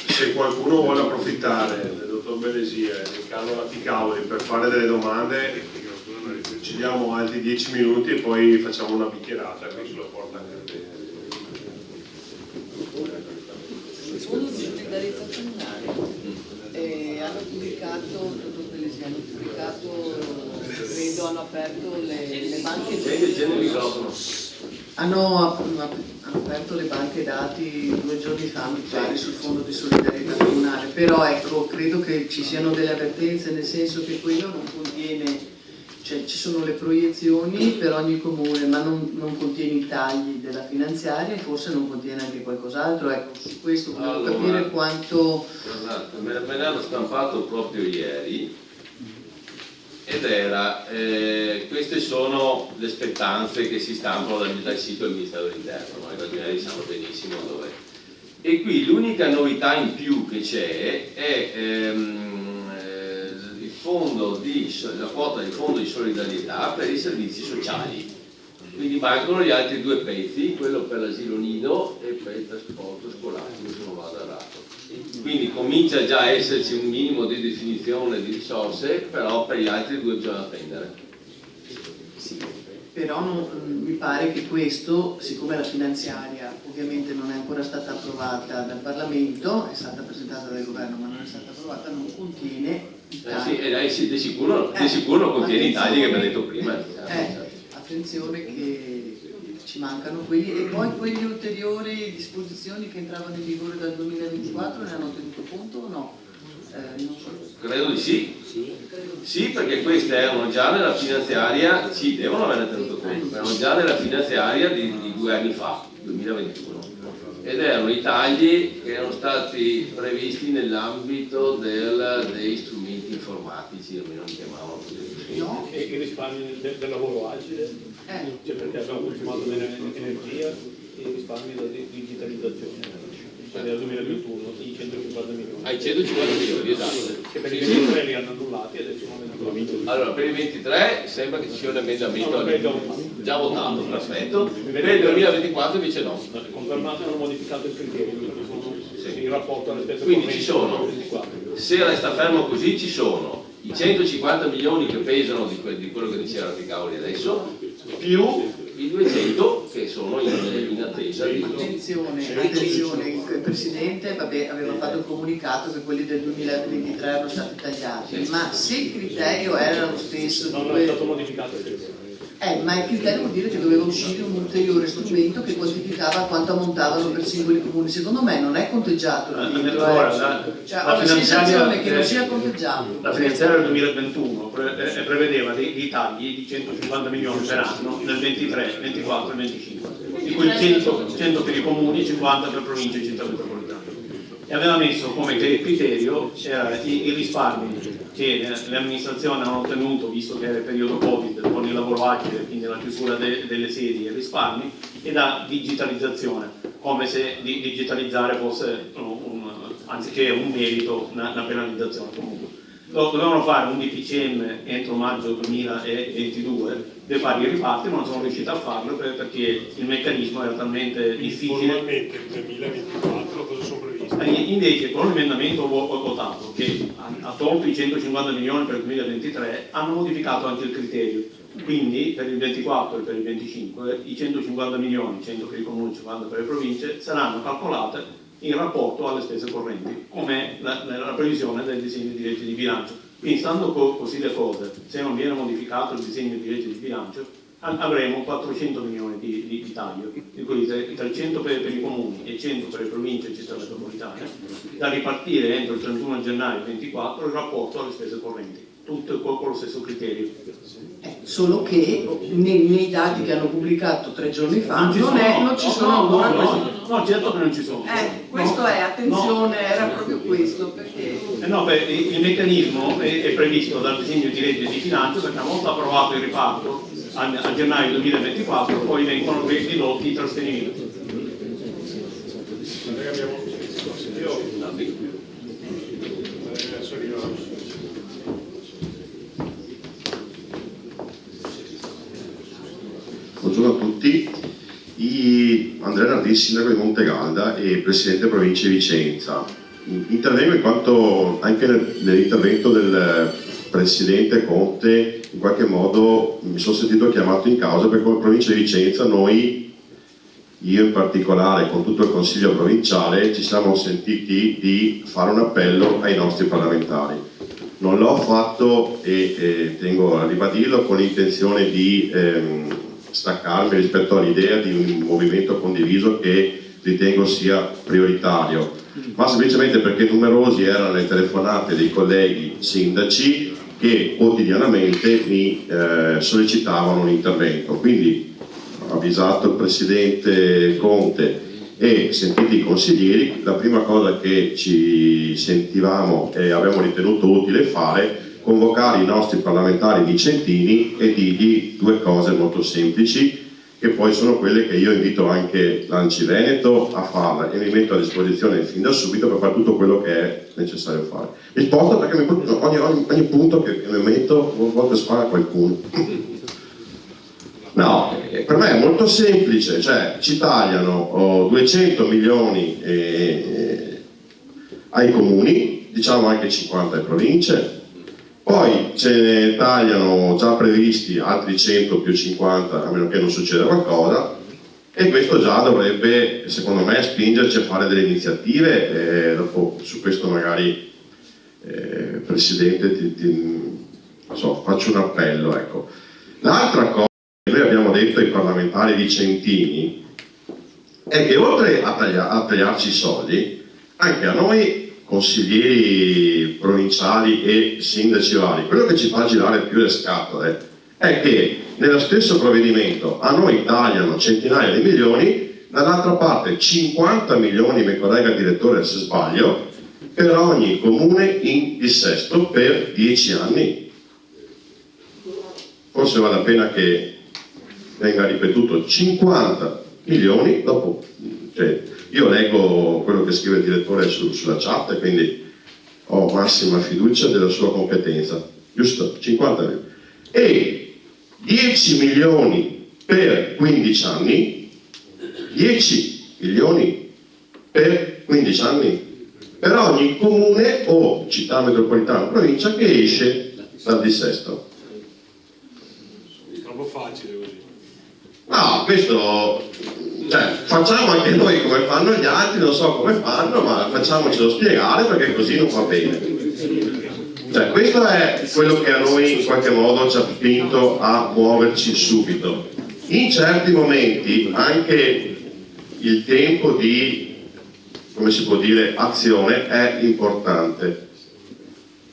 Se qualcuno vuole approfittare del dottor Belesia e del Carlo Laticavoli per fare delle domande, ci diamo altri 10 minuti e poi facciamo una bicchierata, così lo porta anche a te. Il fondo di solidarietà comunale hanno pubblicato, credo hanno aperto le banche hanno aperto le banche dati 2 giorni fa, mi pare, sul fondo di solidarietà comunale, però ecco, credo che ci siano delle avvertenze, nel senso che quello non contiene, cioè ci sono le proiezioni per ogni comune, ma non contiene i tagli della finanziaria e forse non contiene anche qualcos'altro. Ecco, su questo volevo capire quanto... Guardate, me ne hanno stampato proprio ieri ed era, queste sono le spettanze che si stampano dal sito del Ministero dell'Interno, noi immaginieri sanno benissimo dove. E qui l'unica novità in più che c'è è la quota di fondo di solidarietà per i servizi sociali, quindi mancano gli altri 2 pezzi, quello per l'asilo nido e per il trasporto scolastico, se non vado errato. Quindi comincia già a esserci un minimo di definizione di risorse, però per gli altri 2 bisogna attendere. Sì, però mi pare che questo, siccome la finanziaria ovviamente non è ancora stata approvata dal Parlamento, è stata presentata dal governo ma non è stata approvata, non contiene i tagli. Sì, di sicuro non contiene i tagli che abbiamo detto prima. Attenzione che ci mancano quelli, e poi quelle ulteriori disposizioni che entravano in vigore dal 2024 ne hanno tenuto conto o no? Non so. Credo di sì. Sì, perché queste erano già nella finanziaria, sì, devono averne tenuto conto, erano già nella finanziaria di 2 anni fa, 2021, ed erano i tagli che erano stati previsti nell'ambito dei strumenti informatici, almeno li chiamavano così. No. E i risparmi del lavoro agile, cioè perché abbiamo consumato meno energia e i risparmi della digitalizzazione. Nel 2021 i 150 milioni. I 150 milioni, esatto. Che per i 23 li hanno annullati e adesso non hanno. Allora, per il 23 sembra che ci sia un emendamento già votato, perfetto. Per il 2024 invece no. Confermato e hanno modificato il criterio, perché sono in rapporto alle spese. Quindi ci sono, se resta fermo così, ci sono i 150 milioni che pesano di quello che diceva Laticavoli adesso, più i 200 che sono in attesa di... Attenzione, il Presidente aveva fatto il comunicato che quelli del 2023 erano stati tagliati, ma se il criterio era lo stesso... Non è stato modificato il criterio. Ma il criterio vuol dire che doveva uscire un ulteriore strumento che quantificava quanto ammontavano per singoli comuni. Secondo me non è conteggiato il dentro, cioè, ho la sensazione che non sia conteggiato. La finanziaria del 2021 prevedeva dei tagli di 150 milioni per anno nel 23, 24 e 25, di cui 100 per i comuni, 50 per province e città metropolitane. E aveva messo come criterio i risparmi che le amministrazioni hanno ottenuto, visto che era il periodo Covid, con il lavoro agile, quindi la chiusura delle sedi e risparmi, e la digitalizzazione, come se digitalizzare fosse anziché un merito, una penalizzazione comunque. Dovevano fare un DPCM entro maggio 2022 per fare i riparti, ma non sono riusciti a farlo perché il meccanismo era talmente difficile. Formalmente nel 2024 cosa sono previsti? Invece con l'emendamento ho votato che ha tolto i 150 milioni per il 2023, hanno modificato anche il criterio, quindi per il 24 e per il 25 i 150 milioni, 100 per i comuni, 50 per le province, saranno calcolate in rapporto alle spese correnti, come la previsione del disegno di legge di bilancio. Quindi stando così le cose, se non viene modificato il disegno di legge di bilancio, avremo 400 milioni di taglio, di cui 300 per i comuni e 100 per le province e città metropolitane, da ripartire entro il 31 gennaio 2024 in rapporto alle spese correnti, tutto con lo stesso criterio. Solo che nei dati che hanno pubblicato 3 giorni fa non ci sono ancora questi. No, certo che non ci sono. Questo è, attenzione, era proprio questo, perché... il meccanismo è previsto dal disegno di legge di bilancio, perché una volta approvato il riparto a gennaio 2024 poi vengono ridotti i trasferimenti. Buongiorno a tutti, Andrea Nardini, sindaco di Montegalda e presidente provincia di Vicenza. Intervengo in quanto anche nell'intervento del presidente Conte in qualche modo mi sono sentito chiamato in causa, perché come provincia di Vicenza noi, io in particolare con tutto il consiglio provinciale, ci siamo sentiti di fare un appello ai nostri parlamentari. Non l'ho fatto e tengo a ribadirlo con l'intenzione di staccarmi rispetto all'idea di un movimento condiviso che ritengo sia prioritario, ma semplicemente perché numerosi erano le telefonate dei colleghi sindaci che quotidianamente mi sollecitavano un intervento. Quindi, avvisato il presidente Conte e sentiti i consiglieri, la prima cosa che ci sentivamo e abbiamo ritenuto utile fare convocare i nostri parlamentari vicentini e dirgli due cose molto semplici, che poi sono quelle che io invito anche l'Anci Veneto a fare, e mi metto a disposizione fin da subito per fare tutto quello che è necessario fare. Risposta, perché ogni punto che mi metto a volte spara qualcuno. No, per me è molto semplice, cioè ci tagliano 200 milioni ai comuni, diciamo anche 50 alle province, poi ce ne tagliano già previsti altri 100 più 50, a meno che non succeda qualcosa, e questo già dovrebbe, secondo me, spingerci a fare delle iniziative. Dopo su questo magari, Presidente, faccio un appello. Ecco. L'altra cosa che noi abbiamo detto ai parlamentari vicentini è che oltre a tagliarci i soldi, anche a noi consiglieri provinciali e sindaci vari, quello che ci fa girare più le scatole è che nello stesso provvedimento a noi tagliano centinaia di milioni, dall'altra parte 50 milioni, mi corregga il direttore se sbaglio, per ogni comune in dissesto per 10 anni. Forse vale la pena che venga ripetuto 50 milioni dopo, cioè, io leggo quello che scrive il direttore sulla chat e quindi ho massima fiducia della sua competenza, giusto? 50 milioni. E 10 milioni per 15 anni, 10 milioni per 15 anni per ogni comune o città metropolitana o provincia che esce dal dissesto. Troppo facile così. No, questo... Cioè, facciamo anche noi come fanno gli altri, non so come fanno, ma facciamocelo spiegare, perché così non va bene. Cioè, questo è quello che a noi in qualche modo ci ha spinto a muoverci subito. In certi momenti anche il tempo di, come si può dire, azione è importante.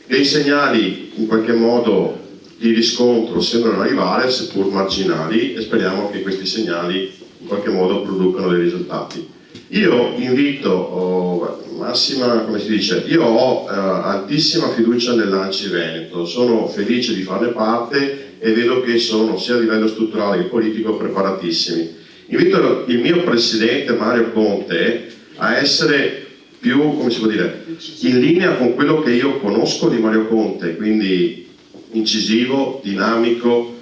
Dei segnali in qualche modo di riscontro sembrano arrivare, seppur marginali, e speriamo che questi segnali in qualche modo producono dei risultati. Io invito, massima, come si dice, io ho altissima fiducia nell'Anci Veneto, sono felice di farne parte e vedo che sono sia a livello strutturale che politico preparatissimi. Invito il mio presidente Mario Conte a essere più, come si può dire, in linea con quello che io conosco di Mario Conte, quindi incisivo, dinamico,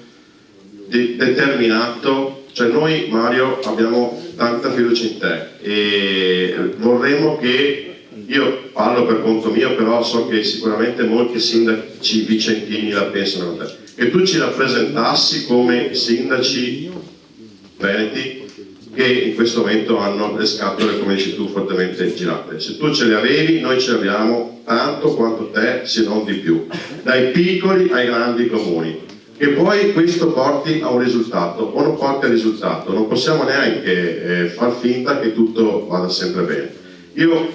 determinato. Cioè noi, Mario, abbiamo tanta fiducia in te e vorremmo che, io parlo per conto mio, però so che sicuramente molti sindaci vicentini la pensano come te, che tu ci rappresentassi come sindaci veneti che in questo momento hanno le scatole, come dici tu, fortemente girate. Se tu ce le avevi, noi ce le abbiamo tanto quanto te, se non di più, dai piccoli ai grandi comuni. che poi questo porti a un risultato o non porti al risultato. Non possiamo neanche far finta che tutto vada sempre bene. Io,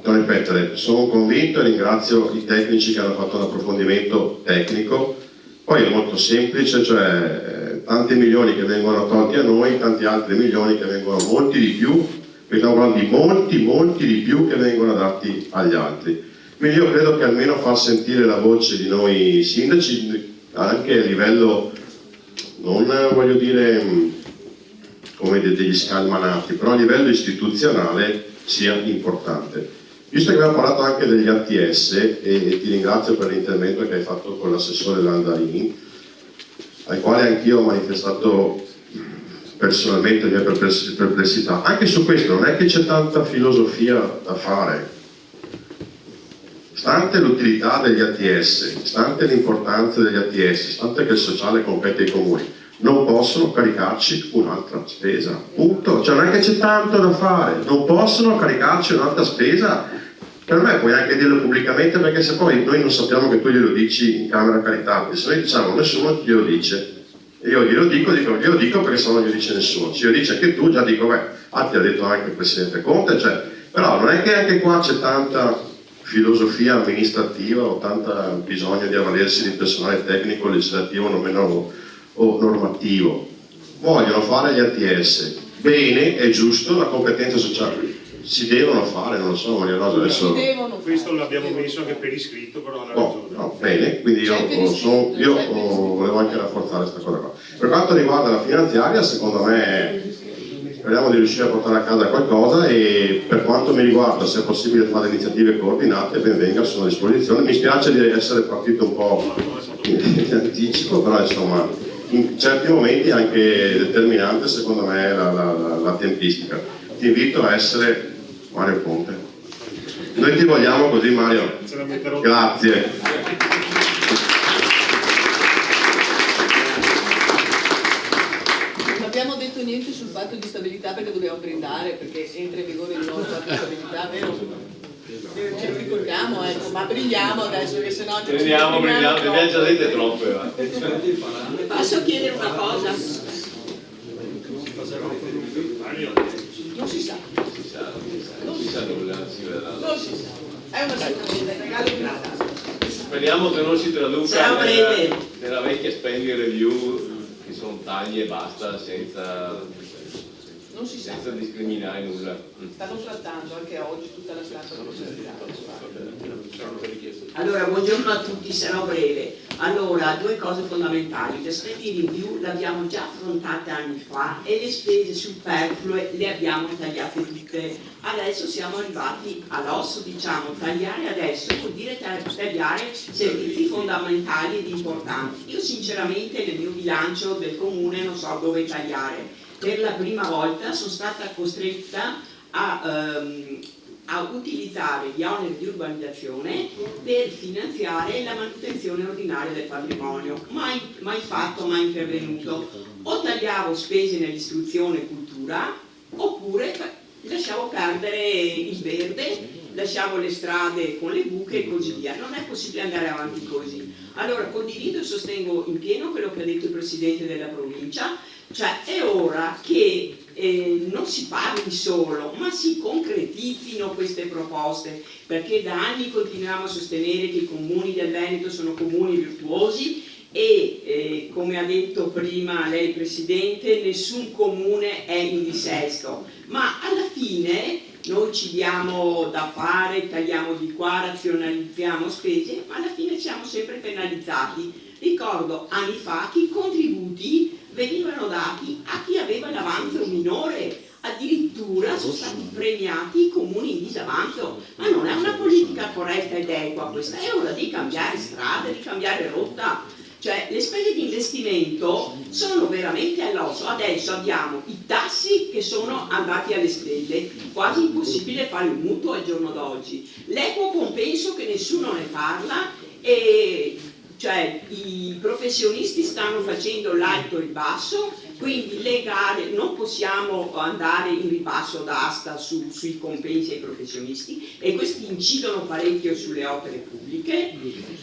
non ripetere, sono convinto e ringrazio i tecnici che hanno fatto un approfondimento tecnico. Poi è molto semplice, cioè tanti milioni che vengono tolti a noi, tanti altri milioni che vengono, molti di più, stiamo parlando di molti di più che vengono dati agli altri. Quindi io credo che almeno far sentire la voce di noi sindaci, anche a livello, non voglio dire come degli scalmanati, però a livello istituzionale sia importante. Visto che abbiamo parlato anche degli ATS, e ti ringrazio per l'intervento che hai fatto con l'assessore Landarini, al quale anch'io ho manifestato personalmente le mie perplessità, anche su questo non è che c'è tanta filosofia da fare. Stante l'utilità degli ATS, stante l'importanza degli ATS, stante che il sociale compete ai comuni, non possono caricarci un'altra spesa, punto. Cioè non è che c'è tanto da fare, non possono caricarci un'altra spesa. Per me puoi anche dirlo pubblicamente, perché se poi noi non sappiamo che tu glielo dici in Camera Caritabile, se noi diciamo nessuno glielo dice, e io glielo dico perché se no non glielo dice nessuno, se glielo dici anche tu già dico, beh, ti ha detto anche il Presidente Conte, cioè, però non è che anche qua c'è tanta filosofia amministrativa o tanta bisogno di avvalersi di personale tecnico, legislativo o normativo. Vogliono fare gli ATS, bene, è giusto, la competenza sociale si devono fare, non lo so, Maria Rosa adesso... Questo l'abbiamo messo anche per iscritto, però alla ragione. No, bene, quindi io volevo anche rafforzare questa cosa qua. Per quanto riguarda la finanziaria, secondo me speriamo di riuscire a portare a casa qualcosa, e per quanto mi riguarda, se è possibile fare iniziative coordinate, ben venga, sono a disposizione. Mi spiace di essere partito un po' in anticipo, però insomma in certi momenti anche determinante secondo me la tempistica. Ti invito a essere Mario Conte. Noi ti vogliamo così, Mario. Grazie. Non abbiamo detto niente sul patto di stabilità perché dobbiamo brindare, perché entra in vigore il nuovo patto di stabilità, vero? Ce lo ricordiamo, ecco, ma brilliamo adesso che sennò ci Brilliamo, ne abbiamo già dette troppe. Posso chiedere una cosa? Non si sa. Non si sa dove si vedrà. Non si sa. È una sorpresa, regalo di Natale. Speriamo che non si traduca nella vecchia spending review, che sono tagli e basta, senza discriminare nulla. Stanno trattando anche oggi tutta la stampa. Allora, buongiorno a tutti, sarò breve. Allora, due cose fondamentali. Le spending review le abbiamo già affrontate anni fa e le spese superflue le abbiamo tagliate tutte. Adesso siamo arrivati all'osso, diciamo. Tagliare adesso vuol dire tagliare servizi fondamentali ed importanti. Io sinceramente nel mio bilancio del comune non so dove tagliare. Per la prima volta sono stata costretta a utilizzare gli oneri di urbanizzazione per finanziare la manutenzione ordinaria del patrimonio. Mai fatto, mai intervenuto. O tagliavo spese nell'istruzione e cultura, oppure lasciavo perdere il verde, lasciavo le strade con le buche e così via. Non è possibile andare avanti così. Allora condivido e sostengo in pieno quello che ha detto il Presidente della provincia, cioè è ora che non si parli solo, ma si concretizzino queste proposte, perché da anni continuiamo a sostenere che i comuni del Veneto sono comuni virtuosi e come ha detto prima lei Presidente, nessun comune è in dissesto, ma alla fine noi ci diamo da fare, tagliamo di qua, razionalizziamo spese, ma alla fine siamo sempre penalizzati. Ricordo anni fa che i contributi venivano dati a chi aveva l'avanzo minore, addirittura sono stati premiati i comuni in disavanzo, ma non è una politica corretta ed equa questa, è ora di cambiare strada, di cambiare rotta. Cioè le spese di investimento sono veramente all'osso. Adesso abbiamo i tassi che sono andati alle stelle, quasi impossibile fare un mutuo al giorno d'oggi, l'equo compenso che nessuno ne parla, e cioè i professionisti stanno facendo l'alto e il basso, quindi le gare non possiamo andare in ribasso d'asta sui compensi ai professionisti, e questi incidono parecchio sulle opere pubbliche.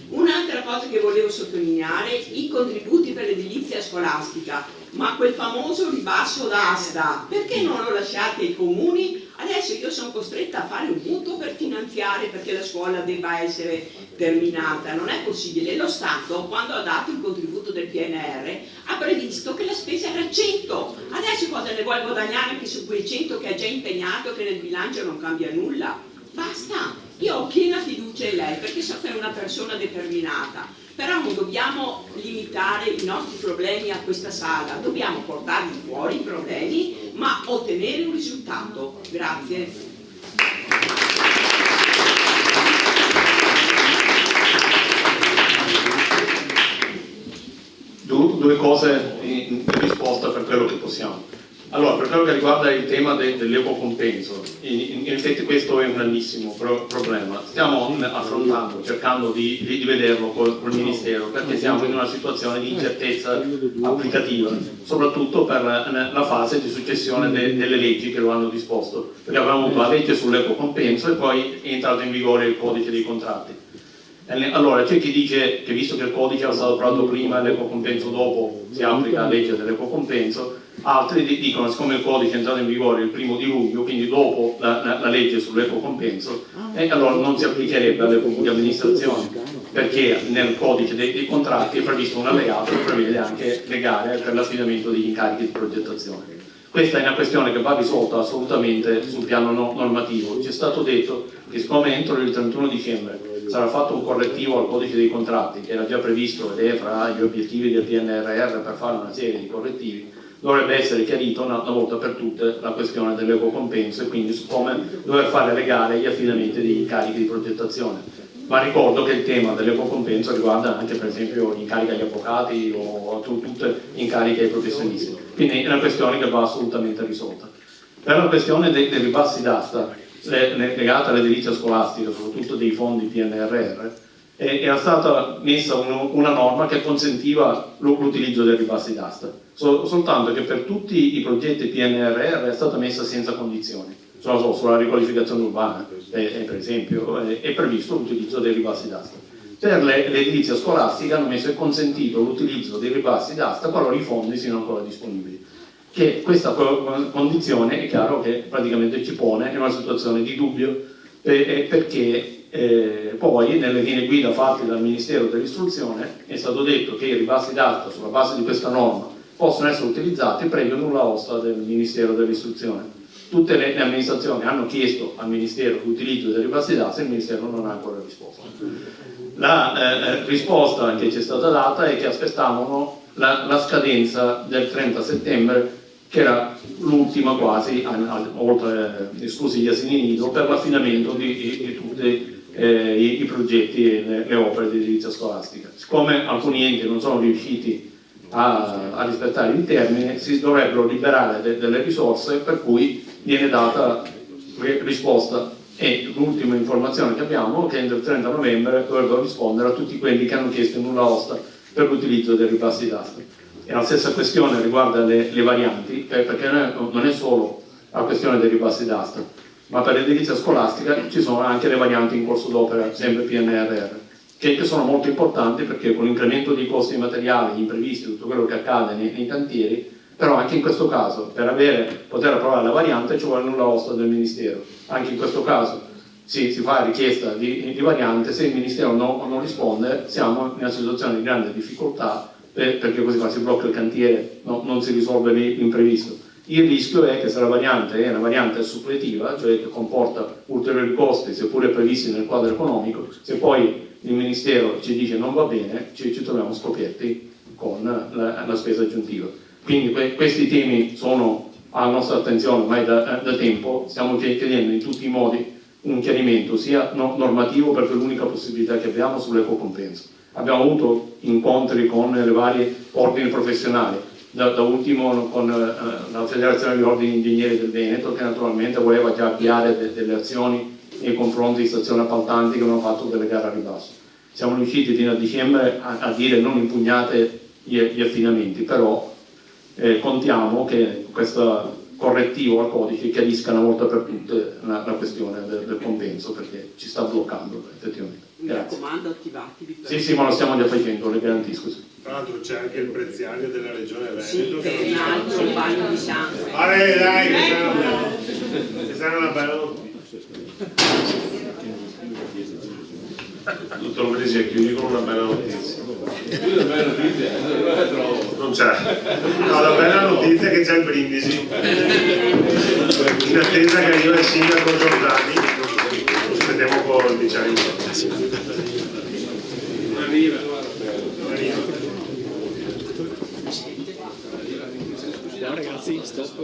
Un'altra cosa cosa che volevo sottolineare, i contributi per l'edilizia scolastica, ma quel famoso ribasso d'asta, perché non lo lasciate ai comuni? Adesso io sono costretta a fare un mutuo per finanziare perché la scuola debba essere terminata, non è possibile. Lo Stato, quando ha dato il contributo del PNR, ha previsto che la spesa era 100, adesso cosa ne vuoi guadagnare anche su quei 100 che ha già impegnato, che nel bilancio non cambia nulla? Basta, io ho piena fiducia in lei perché so che è una persona determinata, però non dobbiamo limitare i nostri problemi a questa sala, dobbiamo portarli fuori i problemi ma ottenere un risultato. Grazie. Due cose in risposta per quello che possiamo. Allora, per quello che riguarda il tema dell'equo compenso, in effetti questo è un grandissimo problema. Stiamo affrontando, cercando di vederlo col Ministero, perché siamo in una situazione di incertezza applicativa, soprattutto per la fase di successione delle leggi che lo hanno disposto. Perché abbiamo avuto la legge sull'equo compenso e poi è entrato in vigore il codice dei contratti. Allora c'è chi dice che visto che il codice era stato approvato prima e l'equo compenso dopo si applica la legge dell'equo compenso, altri dicono siccome il codice è entrato in vigore il 1° di luglio, quindi dopo la legge sull'equo compenso, allora non si applicherebbe alle pubbliche amministrazioni, perché nel codice dei contratti è previsto un allegato che prevede anche le gare per l'affidamento degli incarichi di progettazione. Questa è una questione che va risolta assolutamente sul piano normativo. Ci è stato detto che siccome entro il 31 dicembre sarà fatto un correttivo al codice dei contratti che era già previsto ed è fra gli obiettivi del PNRR per fare una serie di correttivi, dovrebbe essere chiarito una volta per tutte la questione dell'equo compenso e quindi su come dover fare le gare e gli affidamenti degli incarichi di progettazione. Ma ricordo che il tema dell'equo compenso riguarda anche per esempio gli incarichi agli avvocati o tutte gli incarichi ai professionisti, quindi è una questione che va assolutamente risolta. Per la questione dei ribassi d'asta legata all'edilizia scolastica, soprattutto dei fondi PNRR, era stata messa una norma che consentiva l'utilizzo dei ribassi d'asta, soltanto che per tutti i progetti PNRR è stata messa senza condizioni. Sulla riqualificazione urbana, per esempio, è previsto l'utilizzo dei ribassi d'asta. Per l'edilizia scolastica hanno messo e consentito l'utilizzo dei ribassi d'asta qualora i fondi siano ancora disponibili. Che questa condizione è chiaro che praticamente ci pone in una situazione di dubbio perché poi nelle linee guida fatte dal Ministero dell'Istruzione è stato detto che i ribassi d'asta sulla base di questa norma possono essere utilizzati previo nulla osta del Ministero dell'Istruzione. Tutte le amministrazioni hanno chiesto al Ministero l'utilizzo dei ribassi d'asta e il Ministero non ha ancora risposto. La risposta che ci è stata data è che aspettavano la scadenza del 30 settembre che era l'ultima quasi, oltre esclusi gli asili nido, per l'affidamento di tutti i progetti e le opere di edilizia scolastica. Siccome alcuni enti non sono riusciti a rispettare il termine, si dovrebbero liberare delle risorse per cui viene data risposta e l'ultima informazione che abbiamo è che entro il 30 novembre dovrebbero rispondere a tutti quelli che hanno chiesto nulla osta per l'utilizzo dei ribassi d'asta. E la stessa questione riguarda le varianti, perché non è solo la questione dei ribassi d'asta, ma per l'edilizia scolastica ci sono anche le varianti in corso d'opera, sempre PNRR, che sono molto importanti perché con l'incremento dei costi materiali, gli imprevisti, tutto quello che accade nei cantieri, però anche in questo caso per poter approvare la variante ci vuole nulla osta del Ministero. Anche in questo caso si fa richiesta di variante, se il Ministero non risponde siamo in una situazione di grande difficoltà perché così si blocca il cantiere, non si risolve l'imprevisto. Il rischio è che se la variante è una variante suppletiva, cioè che comporta ulteriori costi seppure previsti nel quadro economico, se poi il Ministero ci dice non va bene, ci troviamo scoperti con la spesa aggiuntiva. Quindi questi temi sono alla nostra attenzione ormai da tempo, stiamo chiedendo in tutti i modi un chiarimento sia normativo, perché è l'unica possibilità che abbiamo sull'equo compenso. Abbiamo avuto incontri con le varie ordini professionali, da ultimo con la Federazione degli Ordini Ingegneri del Veneto, che naturalmente voleva già avviare delle azioni nei confronti di stazioni appaltanti che hanno fatto delle gare a ribasso. Siamo riusciti fino a dicembre a dire non impugnate gli affidamenti, però contiamo che questa correttivo al codice che chiarisca una volta per tutte la questione del compenso, perché ci sta bloccando effettivamente. Mi Grazie. raccomando, attivatevi. Sì, ma lo stiamo già facendo, le garantisco. Sì. Tra l'altro c'è anche il preziario della regione Veneto. Sì, che è un altro bagno di sangue. Dai, questa è una bella notizia. Dottor Bresia, chiudi con una bella notizia. Non c'è. No, la bella notizia è che c'è il Brindisi. In attesa che arriva il sindaco Giordani, aspettiamo col diciamo. Arriva. Ragazzi, stop.